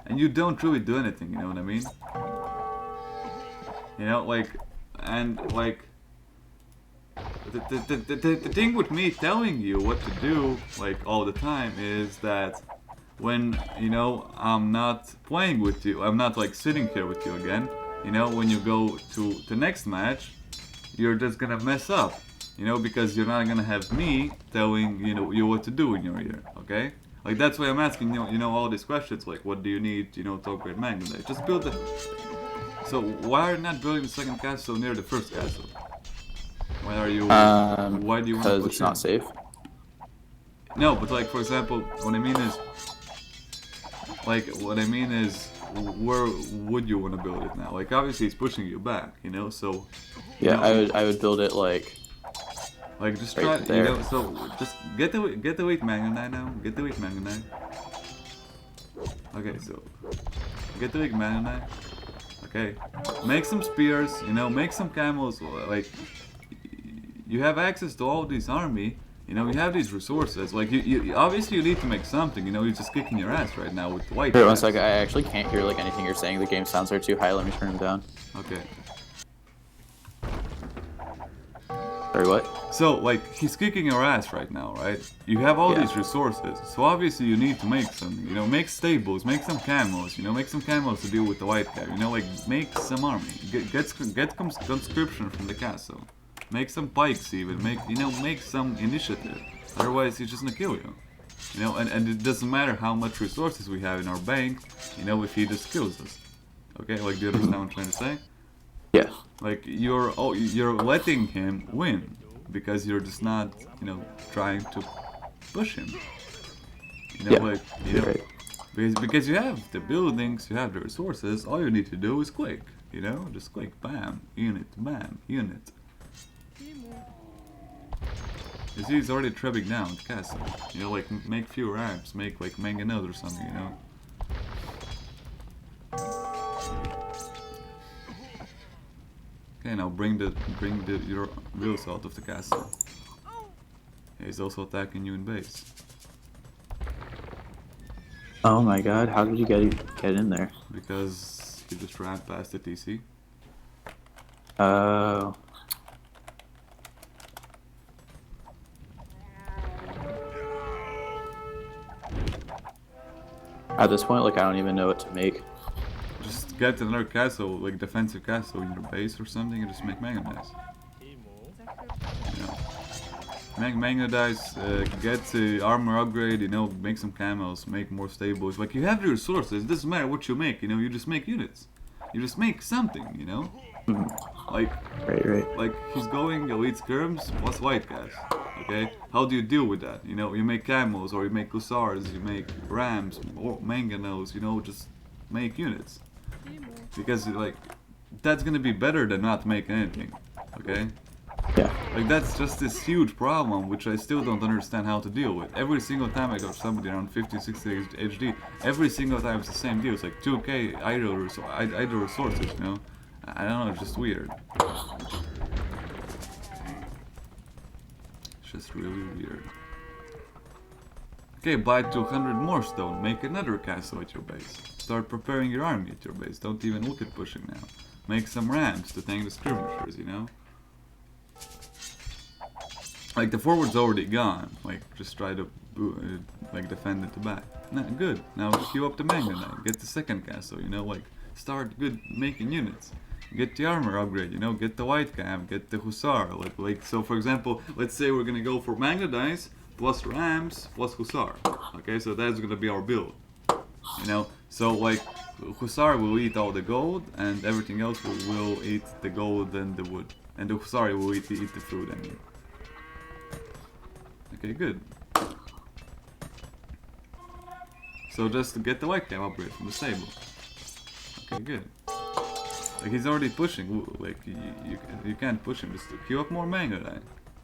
and you don't really do anything. You know what I mean? Like, and like, the thing with me telling you what to do, like all the time, is that when I'm not playing with you, I'm not like sitting here with you again. When you go to the next match, you're just gonna mess up. Because you're not gonna have me telling you what to do in your ear, okay? Like that's why I'm asking all these questions, like what do you need, to upgrade magnetite? Just build it. So why are you not building the second castle near the first castle? Why are you? Why do you want to Because push it's not safe. No, but like for example, what I mean is, where would you want to build it now? Like obviously it's pushing you back, so. Yeah, I would build it like. Like just right try, there. so just get the weak magnetite now. Get the weak magnetite. Okay, so get the weak magnetite. Okay, make some spears. Make some camels. Like you have access to all this army. You have these resources. Like you obviously you need to make something. You're just kicking your ass right now with the white. Wait, one second. I actually can't hear like anything you're saying. The game sounds are too high. Let me turn them down. Okay. Sorry, what? So, like, he's kicking your ass right now, right? You have all these resources, so obviously you need to make some, make stables, make some camels, make some camels to deal with the white guy, like, make some army, get conscription from the castle, make some pikes even, make some initiative, otherwise he's just gonna kill you, and it doesn't matter how much resources we have in our bank, if he just kills us, okay, like, do you understand what I'm trying to say? Yeah. Like you're letting him win because you're just not trying to push him. Right. Because you have the buildings, you have the resources. All you need to do is click. Just click. Bam, unit. Bam, unit. You see, he's already tripping down the castle. You know, like make few ramps, make like mangonels or something. You know. Okay, now bring your wheels out of the castle. Yeah, he's also attacking you in base Oh my god, how did you get in there? because he just ran past the TC. Oh. At this point, like, I don't even know what to make. Just get another castle, like defensive castle in your base or something, and just make mangonels. You know, make mangonels, get armor upgrade. You know, make some camos, make more stables. Like you have the resources. It doesn't matter what you make. You know, you just make units. You just make something. You know, like Right. like he's going elite skirms plus white guys. Okay, how do you deal with that? You know, you make camos or you make hussars, you make rams or mangonels. You know, just make units because like that's gonna be better than not making anything. Okay. Yeah. Like that's just this huge problem which I still don't understand how to deal with. Every single time I got somebody around 50, 60 HD, every single time it's the same deal. It's like 2k idle resources, you know? I don't know, it's just weird. It's just really weird. Okay, buy 200 more stone, make another castle at your base. Start preparing your army at your base, don't even look at pushing now. Make some rams to tank the skirmishers, you know? Like the forward's already gone. Like just try to like defend it to back. Nah, good. Now queue up the Magna, get the second castle. You know, like start good making units. Get the armor upgrade. You know, get the white cam, get the hussar. Like so. For example, let's say we're gonna go for Magna dice plus rams plus hussar. Okay, so that's gonna be our build. You know, so like hussar will eat all the gold and everything else will eat the gold and the wood, and the hussar will eat the food. I mean. Okay, good. So just get the white cam upgrade from the stable. Okay, good. Like he's already pushing. Like you can't push him. Just queue up more manga, right?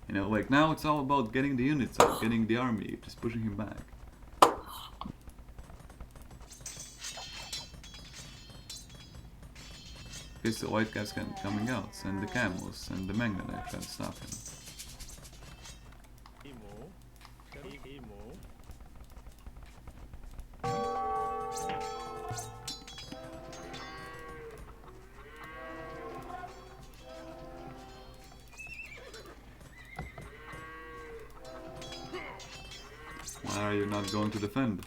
You know, like now it's all about getting the units up, getting the army, just pushing him back. Okay, so white guys can coming out, send the camels and the manga knife trying to stop him. Why are you not going to defend?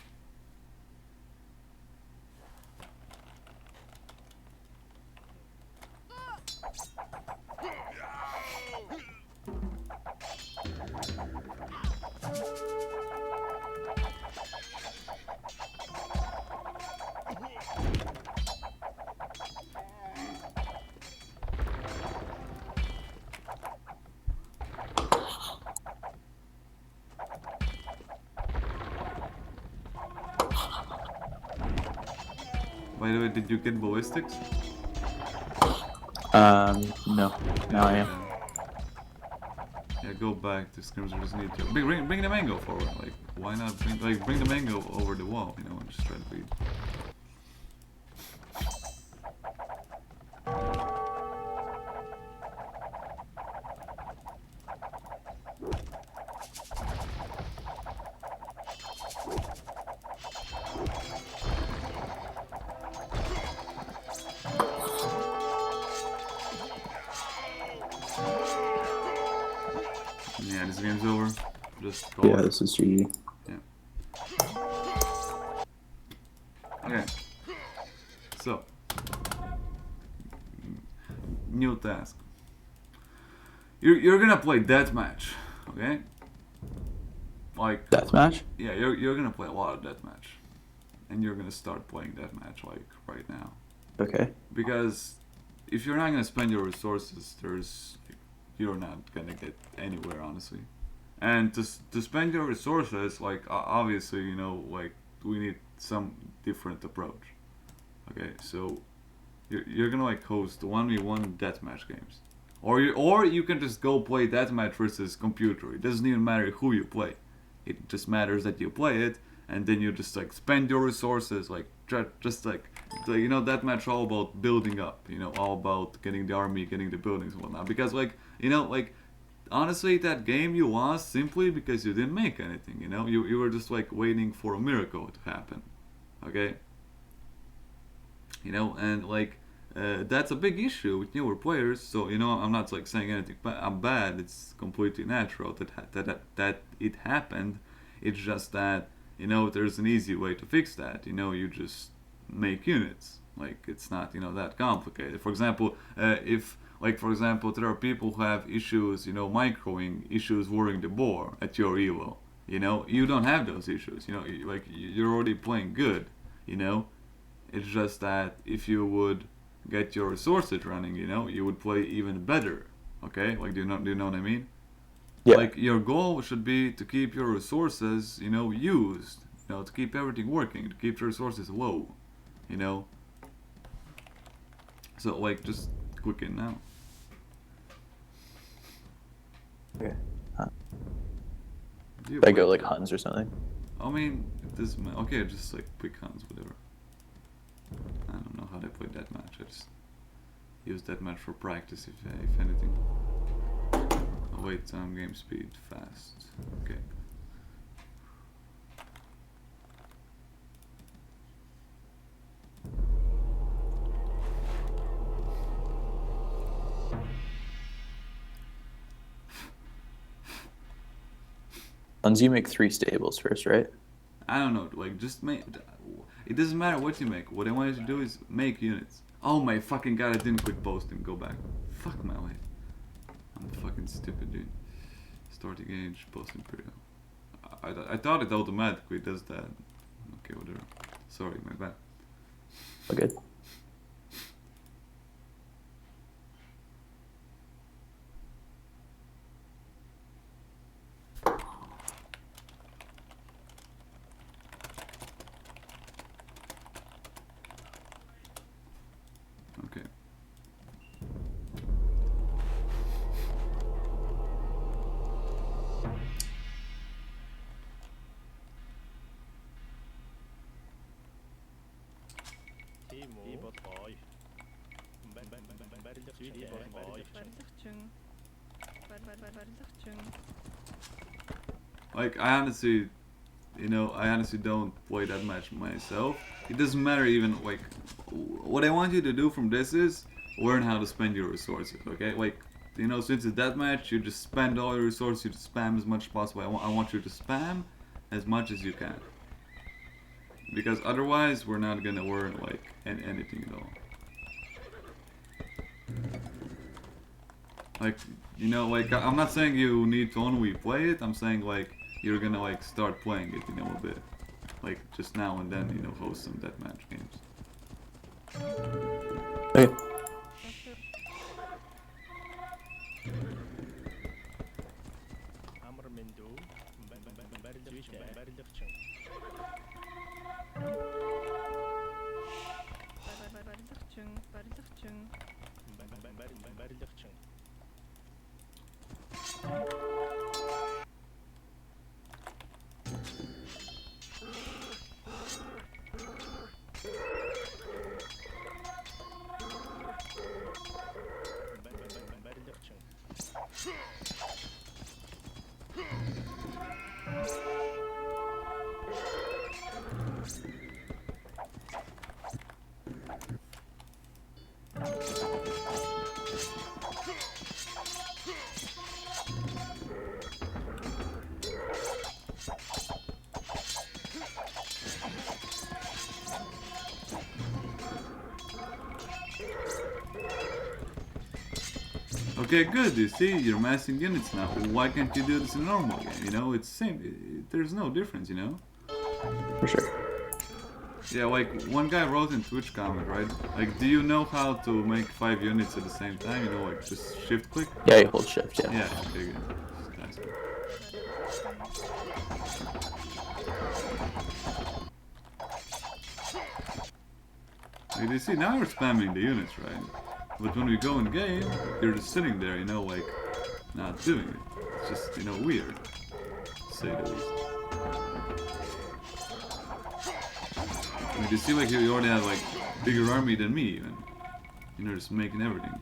By the way, did you get ballistics? No. Now I am. Yeah, go back to scrims. Just need to bring the mango forward. Like, why not bring the mango over the wall? You know, and just try to beat. Yeah, this game's over. Just call Yeah, it. this is GG. Yeah. Okay. So, new task. You're gonna play deathmatch, okay? Like Deathmatch? yeah, you're gonna play a lot of deathmatch, and you're gonna start playing deathmatch like right now. Okay. Because if you're not gonna spend your resources, you're not gonna get anywhere honestly. And to spend your resources, like obviously you know like we need some different approach. Okay, so you're gonna like host 1v1 deathmatch games. Or you can just go play Deathmatch versus computer. It doesn't even matter who you play. It just matters that you play it, and then you just like spend your resources, like just like you know, Deathmatch all about building up. You know, all about getting the army, getting the buildings and whatnot. Because like you know, like honestly, that game you lost simply because you didn't make anything. You know, you were just like waiting for a miracle to happen. Okay. You know, and like that's a big issue with newer players. So you know, I'm not like saying anything I'm bad. It's completely natural that it happened. It's just that you know there's an easy way to fix that. You know, you just make units. Like it's not you know that complicated. For example, if like for example there are people who have issues, you know, microing, issues worrying the boar at your elo. You know, you don't have those issues. You know, like you're already playing good. You know, it's just that if you would get your resources running, you know, you would play even better. Okay, like do you know what I mean? Yeah. Like your goal should be to keep your resources, you know, used. You know, to keep everything working, to keep your resources low. You know, so like just click in now. Okay. Do you If I play go like that? Huns or something. I mean, it doesn't matter. Okay, just like quick hands, whatever. I don't know how they play that match. I just use that match for practice, if anything. Oh, wait, game speed, fast. Okay. Huns, you make 3 stables first, right? I don't know, like just make. It doesn't matter what you make. What I want you to do is make units. Oh my fucking god! I didn't click posting. Go back. Fuck my life. I'm fucking stupid, dude. Starting age, post imperial. I thought it automatically does that. Okay, whatever. Sorry, my bad. Okay. Okay. Like I honestly, you know, I honestly don't play that much myself. It doesn't matter even like what I want you to do from this is learn how to spend your resources. Okay, like you know, since it's that match, you just spend all your resources. You just spam as much as possible. I want you to spam as much as you can because otherwise we're not gonna learn like anything at all. Like you know, like I'm not saying you need to only play it. I'm saying like you're gonna like start playing it, you know, a bit. Like just now and then, you know, host some deathmatch games. Okay. Okay, good. You see, you're massing units now. Why can't you do this in a normal game? You know, it's same. There's no difference. You know. For sure. Yeah, like one guy wrote in Twitch comment, right? Like, do you know how to make 5 units at the same time? You know, like just shift click. Yeah, you hold shift, yeah. Yeah, okay, good. Just asking. Like, you see, now you're spamming the units, right? But when we go in game, you're just sitting there, you know, like, not doing it. It's just, you know, weird, to say the least. Like, you see, like, you already have, like, bigger army than me, even. You know, just making everything.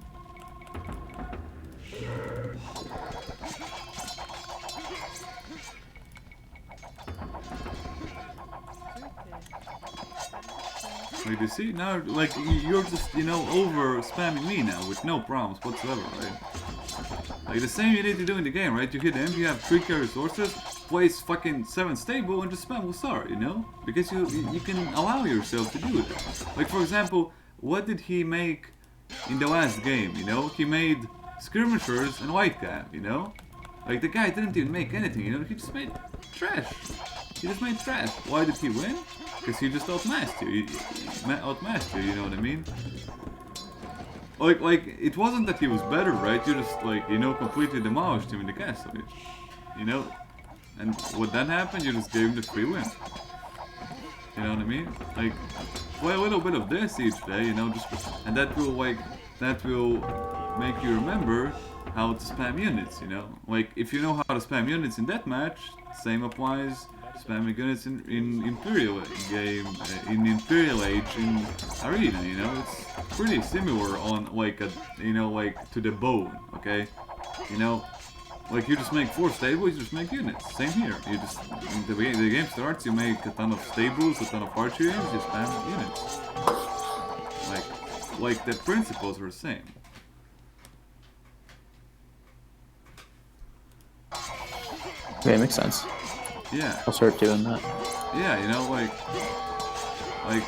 Like, you see, now, like, you're just, you know, over spamming me now with no problems whatsoever, right? Like, the same you need to do in the game, right? You hit him, you have 3 carry resources, place fucking 7 stable, and just spam Usar, you know? Because you can allow yourself to do that. Like, for example, what did he make in the last game, you know? He made skirmishers and white cap, you know? Like, the guy didn't even make anything, you know? He just made trash. He just made trash. Why did he win? Because he just outmatched you. He outmatched you, you know what I mean? Like, it wasn't that he was better, right? You just, like, you know, completely demolished him in the castle. You know? And what then happened, you just gave him the free win. You know what I mean? Like, play a little bit of this each day, you know, just, and that will, like, that will make you remember how to spam units, you know? Like, if you know how to spam units in Deathmatch, same applies spamming units in Imperial game, in Imperial Age, in Arena, you know? It's pretty similar on, like, a, you know, like, to the bone, okay? You know? Like, you just make 4 stables, you just make units. Same here. You just, the game starts, you make a ton of stables, a ton of archery units, you spam units. Like the principles are the same. Okay, makes sense. Yeah. I'll start doing that. Yeah, you know, I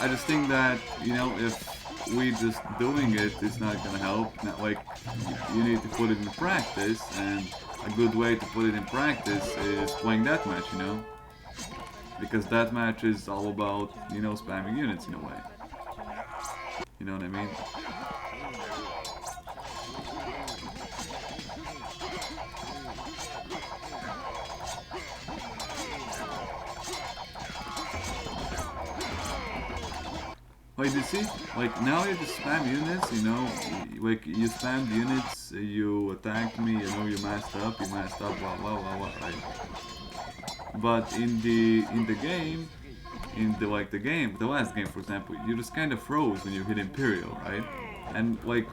just think that, you know, if we just doing it, it's not gonna help. Not like you need to put it in practice, and a good way to put it in practice is playing Deathmatch, you know, because Deathmatch is all about, you know, spamming units in a way. You know what I mean? Like, you see, like, now you just spam units, you know, like, you spammed units, you attacked me, you know, you messed up, blah, blah, blah, blah, right? But in the game, the last game, for example, you just kind of froze when you hit Imperial, right? And, like,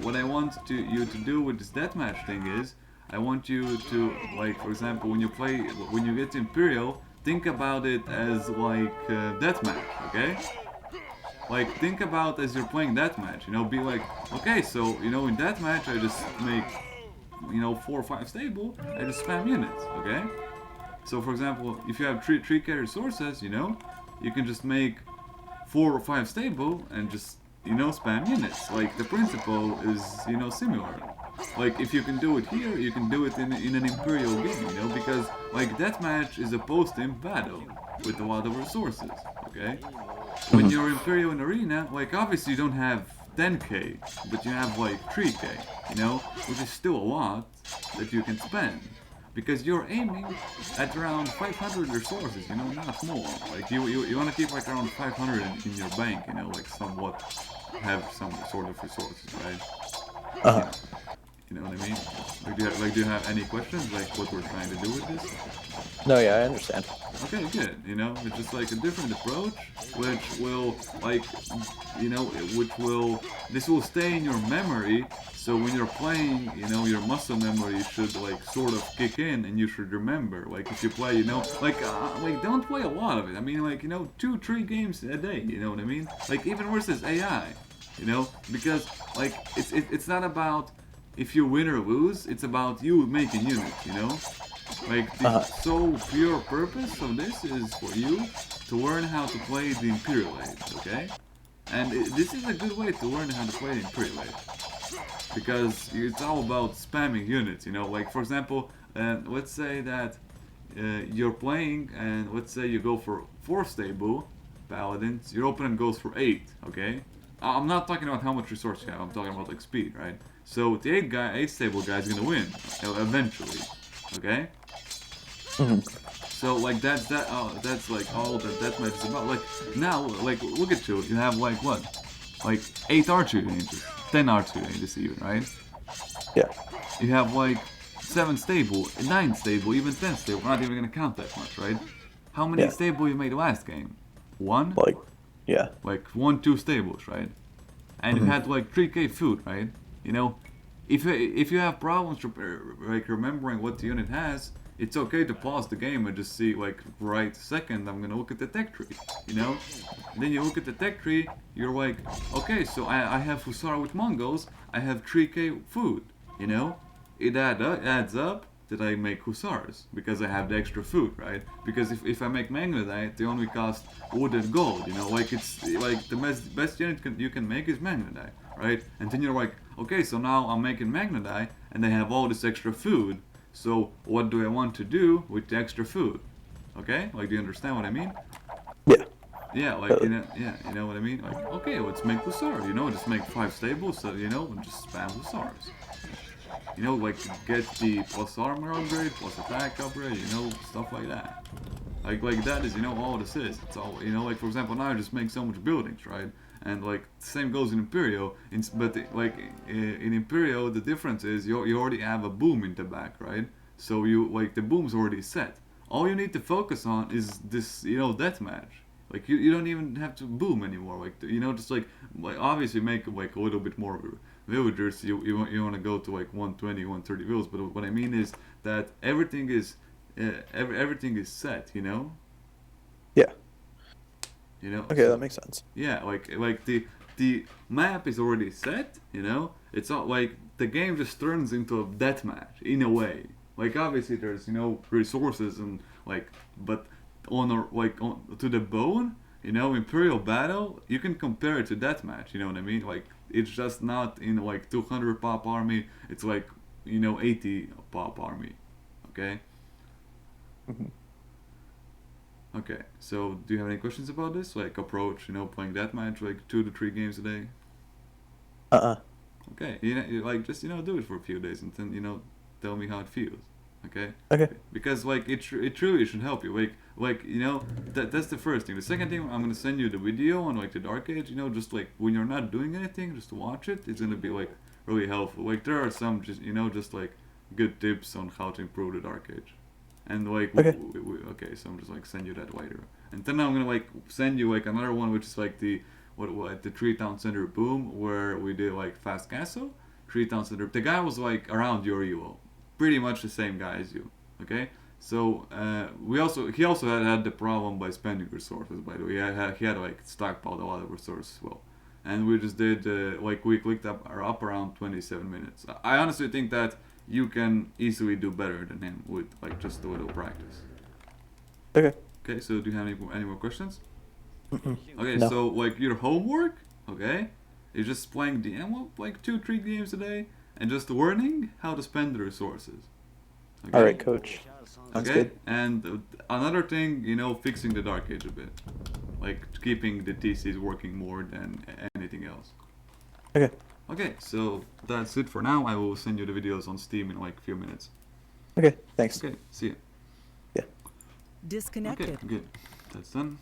what I want you to do with this deathmatch thing is, I want you to, like, for example, when you get to Imperial, think about it as, like, deathmatch, okay? Like, think about as you're playing Deathmatch, you know, be like, okay, so, you know, in Deathmatch I just make, you know, 4 or 5 stable, I just spam units, okay? So, for example, if you have 3 carry sources, you know, you can just make 4 or 5 stable and just, you know, spam units. Like, the principle is, you know, similar. Like, if you can do it here, you can do it in an Imperial game, you know, because, like, Deathmatch is a post-imp battle with a lot of resources, okay? When you're Imperial in Arena, like, obviously you don't have 10k, but you have, like, 3k, you know, which is still a lot that you can spend. Because you're aiming at around 500 resources, you know, not more. Like, you want to keep, like, around 500 in your bank, you know, like, somewhat have some sort of resources, right? Uh-huh. You know what I mean? Like, do you have any questions, like, what we're trying to do with this? No, yeah, I understand. Okay, good. You know, it's just like a different approach, which will, like, you know, this will stay in your memory. So when you're playing, you know, your muscle memory should, like, sort of kick in, and you should remember. Like, if you play, you know, like, don't play a lot of it. I mean, like, you know, 2-3 games a day. You know what I mean? Like, even versus AI. You know, because, like, it's not about if you win or lose. It's about you making units. You know. Like, the sole pure purpose of this is for you to learn how to play the Imperial Age, okay? And this is a good way to learn how to play the Imperial Age. Because it's all about spamming units, you know? Like, for example, let's say that you're playing, and let's say you go for 4 stable paladins, your opponent goes for 8, okay? I'm not talking about how much resource you have, I'm talking about, like, speed, right? So the 8 stable guy is gonna win, eventually, okay? So, like, that's like all that deathmatch is about. Like, now, like, look at you have, like, what? like 8 archery ranges, 10 archery ranges even, right? Yeah. You have like 7 stable, 9 stable, even 10 stable. We're not even gonna count that much, right? How many Yeah. stable you made last game? 1? Like, yeah. Like 1, 2 stables, right? And you Mhm. had like 3k food, right? You know, if you have problems like remembering what the unit has, it's okay to pause the game and just see like right second I'm gonna look at the tech tree, you know. And then you look at the tech tree, you're like, okay, so I have Hussar with Mongols, I have 3k food, you know. Adds up that I make Hussars because I have the extra food, right? Because if I make Magnetite, they only cost wood and gold, you know. Like it's like the best unit you can make is Magnetite, right? And then you're like, okay, so now I'm making Magnetite and I have all this extra food. So what do I want to do with the extra food? Okay, like do you understand what I mean? Yeah. Yeah, like you know what I mean. Like okay, let's make Hussar. You know, just make 5 stables. So you know, and just spam Hussars. You know, like get the plus armor upgrade, plus attack upgrade. You know, stuff like that. Like that is all this is. It's all like for example now I just make so much buildings, right? And like same goes in Imperial. But like in Imperial the difference is you already have a boom in the back, right? So you like the boom's already set. All you need to focus on is this deathmatch. Like you don't even have to boom anymore. Like just like obviously make like a little bit more villagers. You want to go to like 120, 130 villages. But what I mean is that everything is set, Yeah. Okay, so that makes sense. yeah, like the map is already set, it's not like the game just turns into a deathmatch in a way. Like obviously there's resources and like, but on to the bone, Imperial battle you can compare it to deathmatch, you know what I mean? Like it's just not in like 200 pop army, it's like 80 pop army, okay. Mhm. Okay, so do you have any questions about this? Like approach, playing that match like 2 to 3 games a day? Uh-uh. Okay, like just do it for a few days and then tell me how it feels. Okay, Okay. because like it truly should help you. Like that's the first thing. The second thing, I'm gonna send you the video on like the Dark Age. Just like when you're not doing anything, just to watch it. It's gonna be like really helpful. Like there are some just like good tips on how to improve the Dark Age. And like Okay. okay, so I'm just like send you that later, and then I'm gonna like send you like another one which is like the what the Tree Town Center boom where we did like Fast Castle, Tree Town Center. The guy was like around your Evo, pretty much the same guy as you. Okay, so he also had the problem by spending resources. By the way, he had like stockpiled a lot of resources as well, and we just did like we clicked up around 27 minutes. I honestly think that you can easily do better than him with like just a little practice. Okay. Okay, so do you have any more questions? Mm-mm. Okay, No. so like your homework, okay, is just playing DM like 2 3 games a day and just learning how to spend the resources. All Okay, right, coach. Sounds okay, good. and another thing, fixing the Dark Age a bit, like keeping the TCs working more than anything else. Okay. Okay, so that's it for now. I will send you the videos on Steam in like a few minutes. Okay. Thanks. Okay, see ya. Yeah. Okay, Disconnected. good. That's done.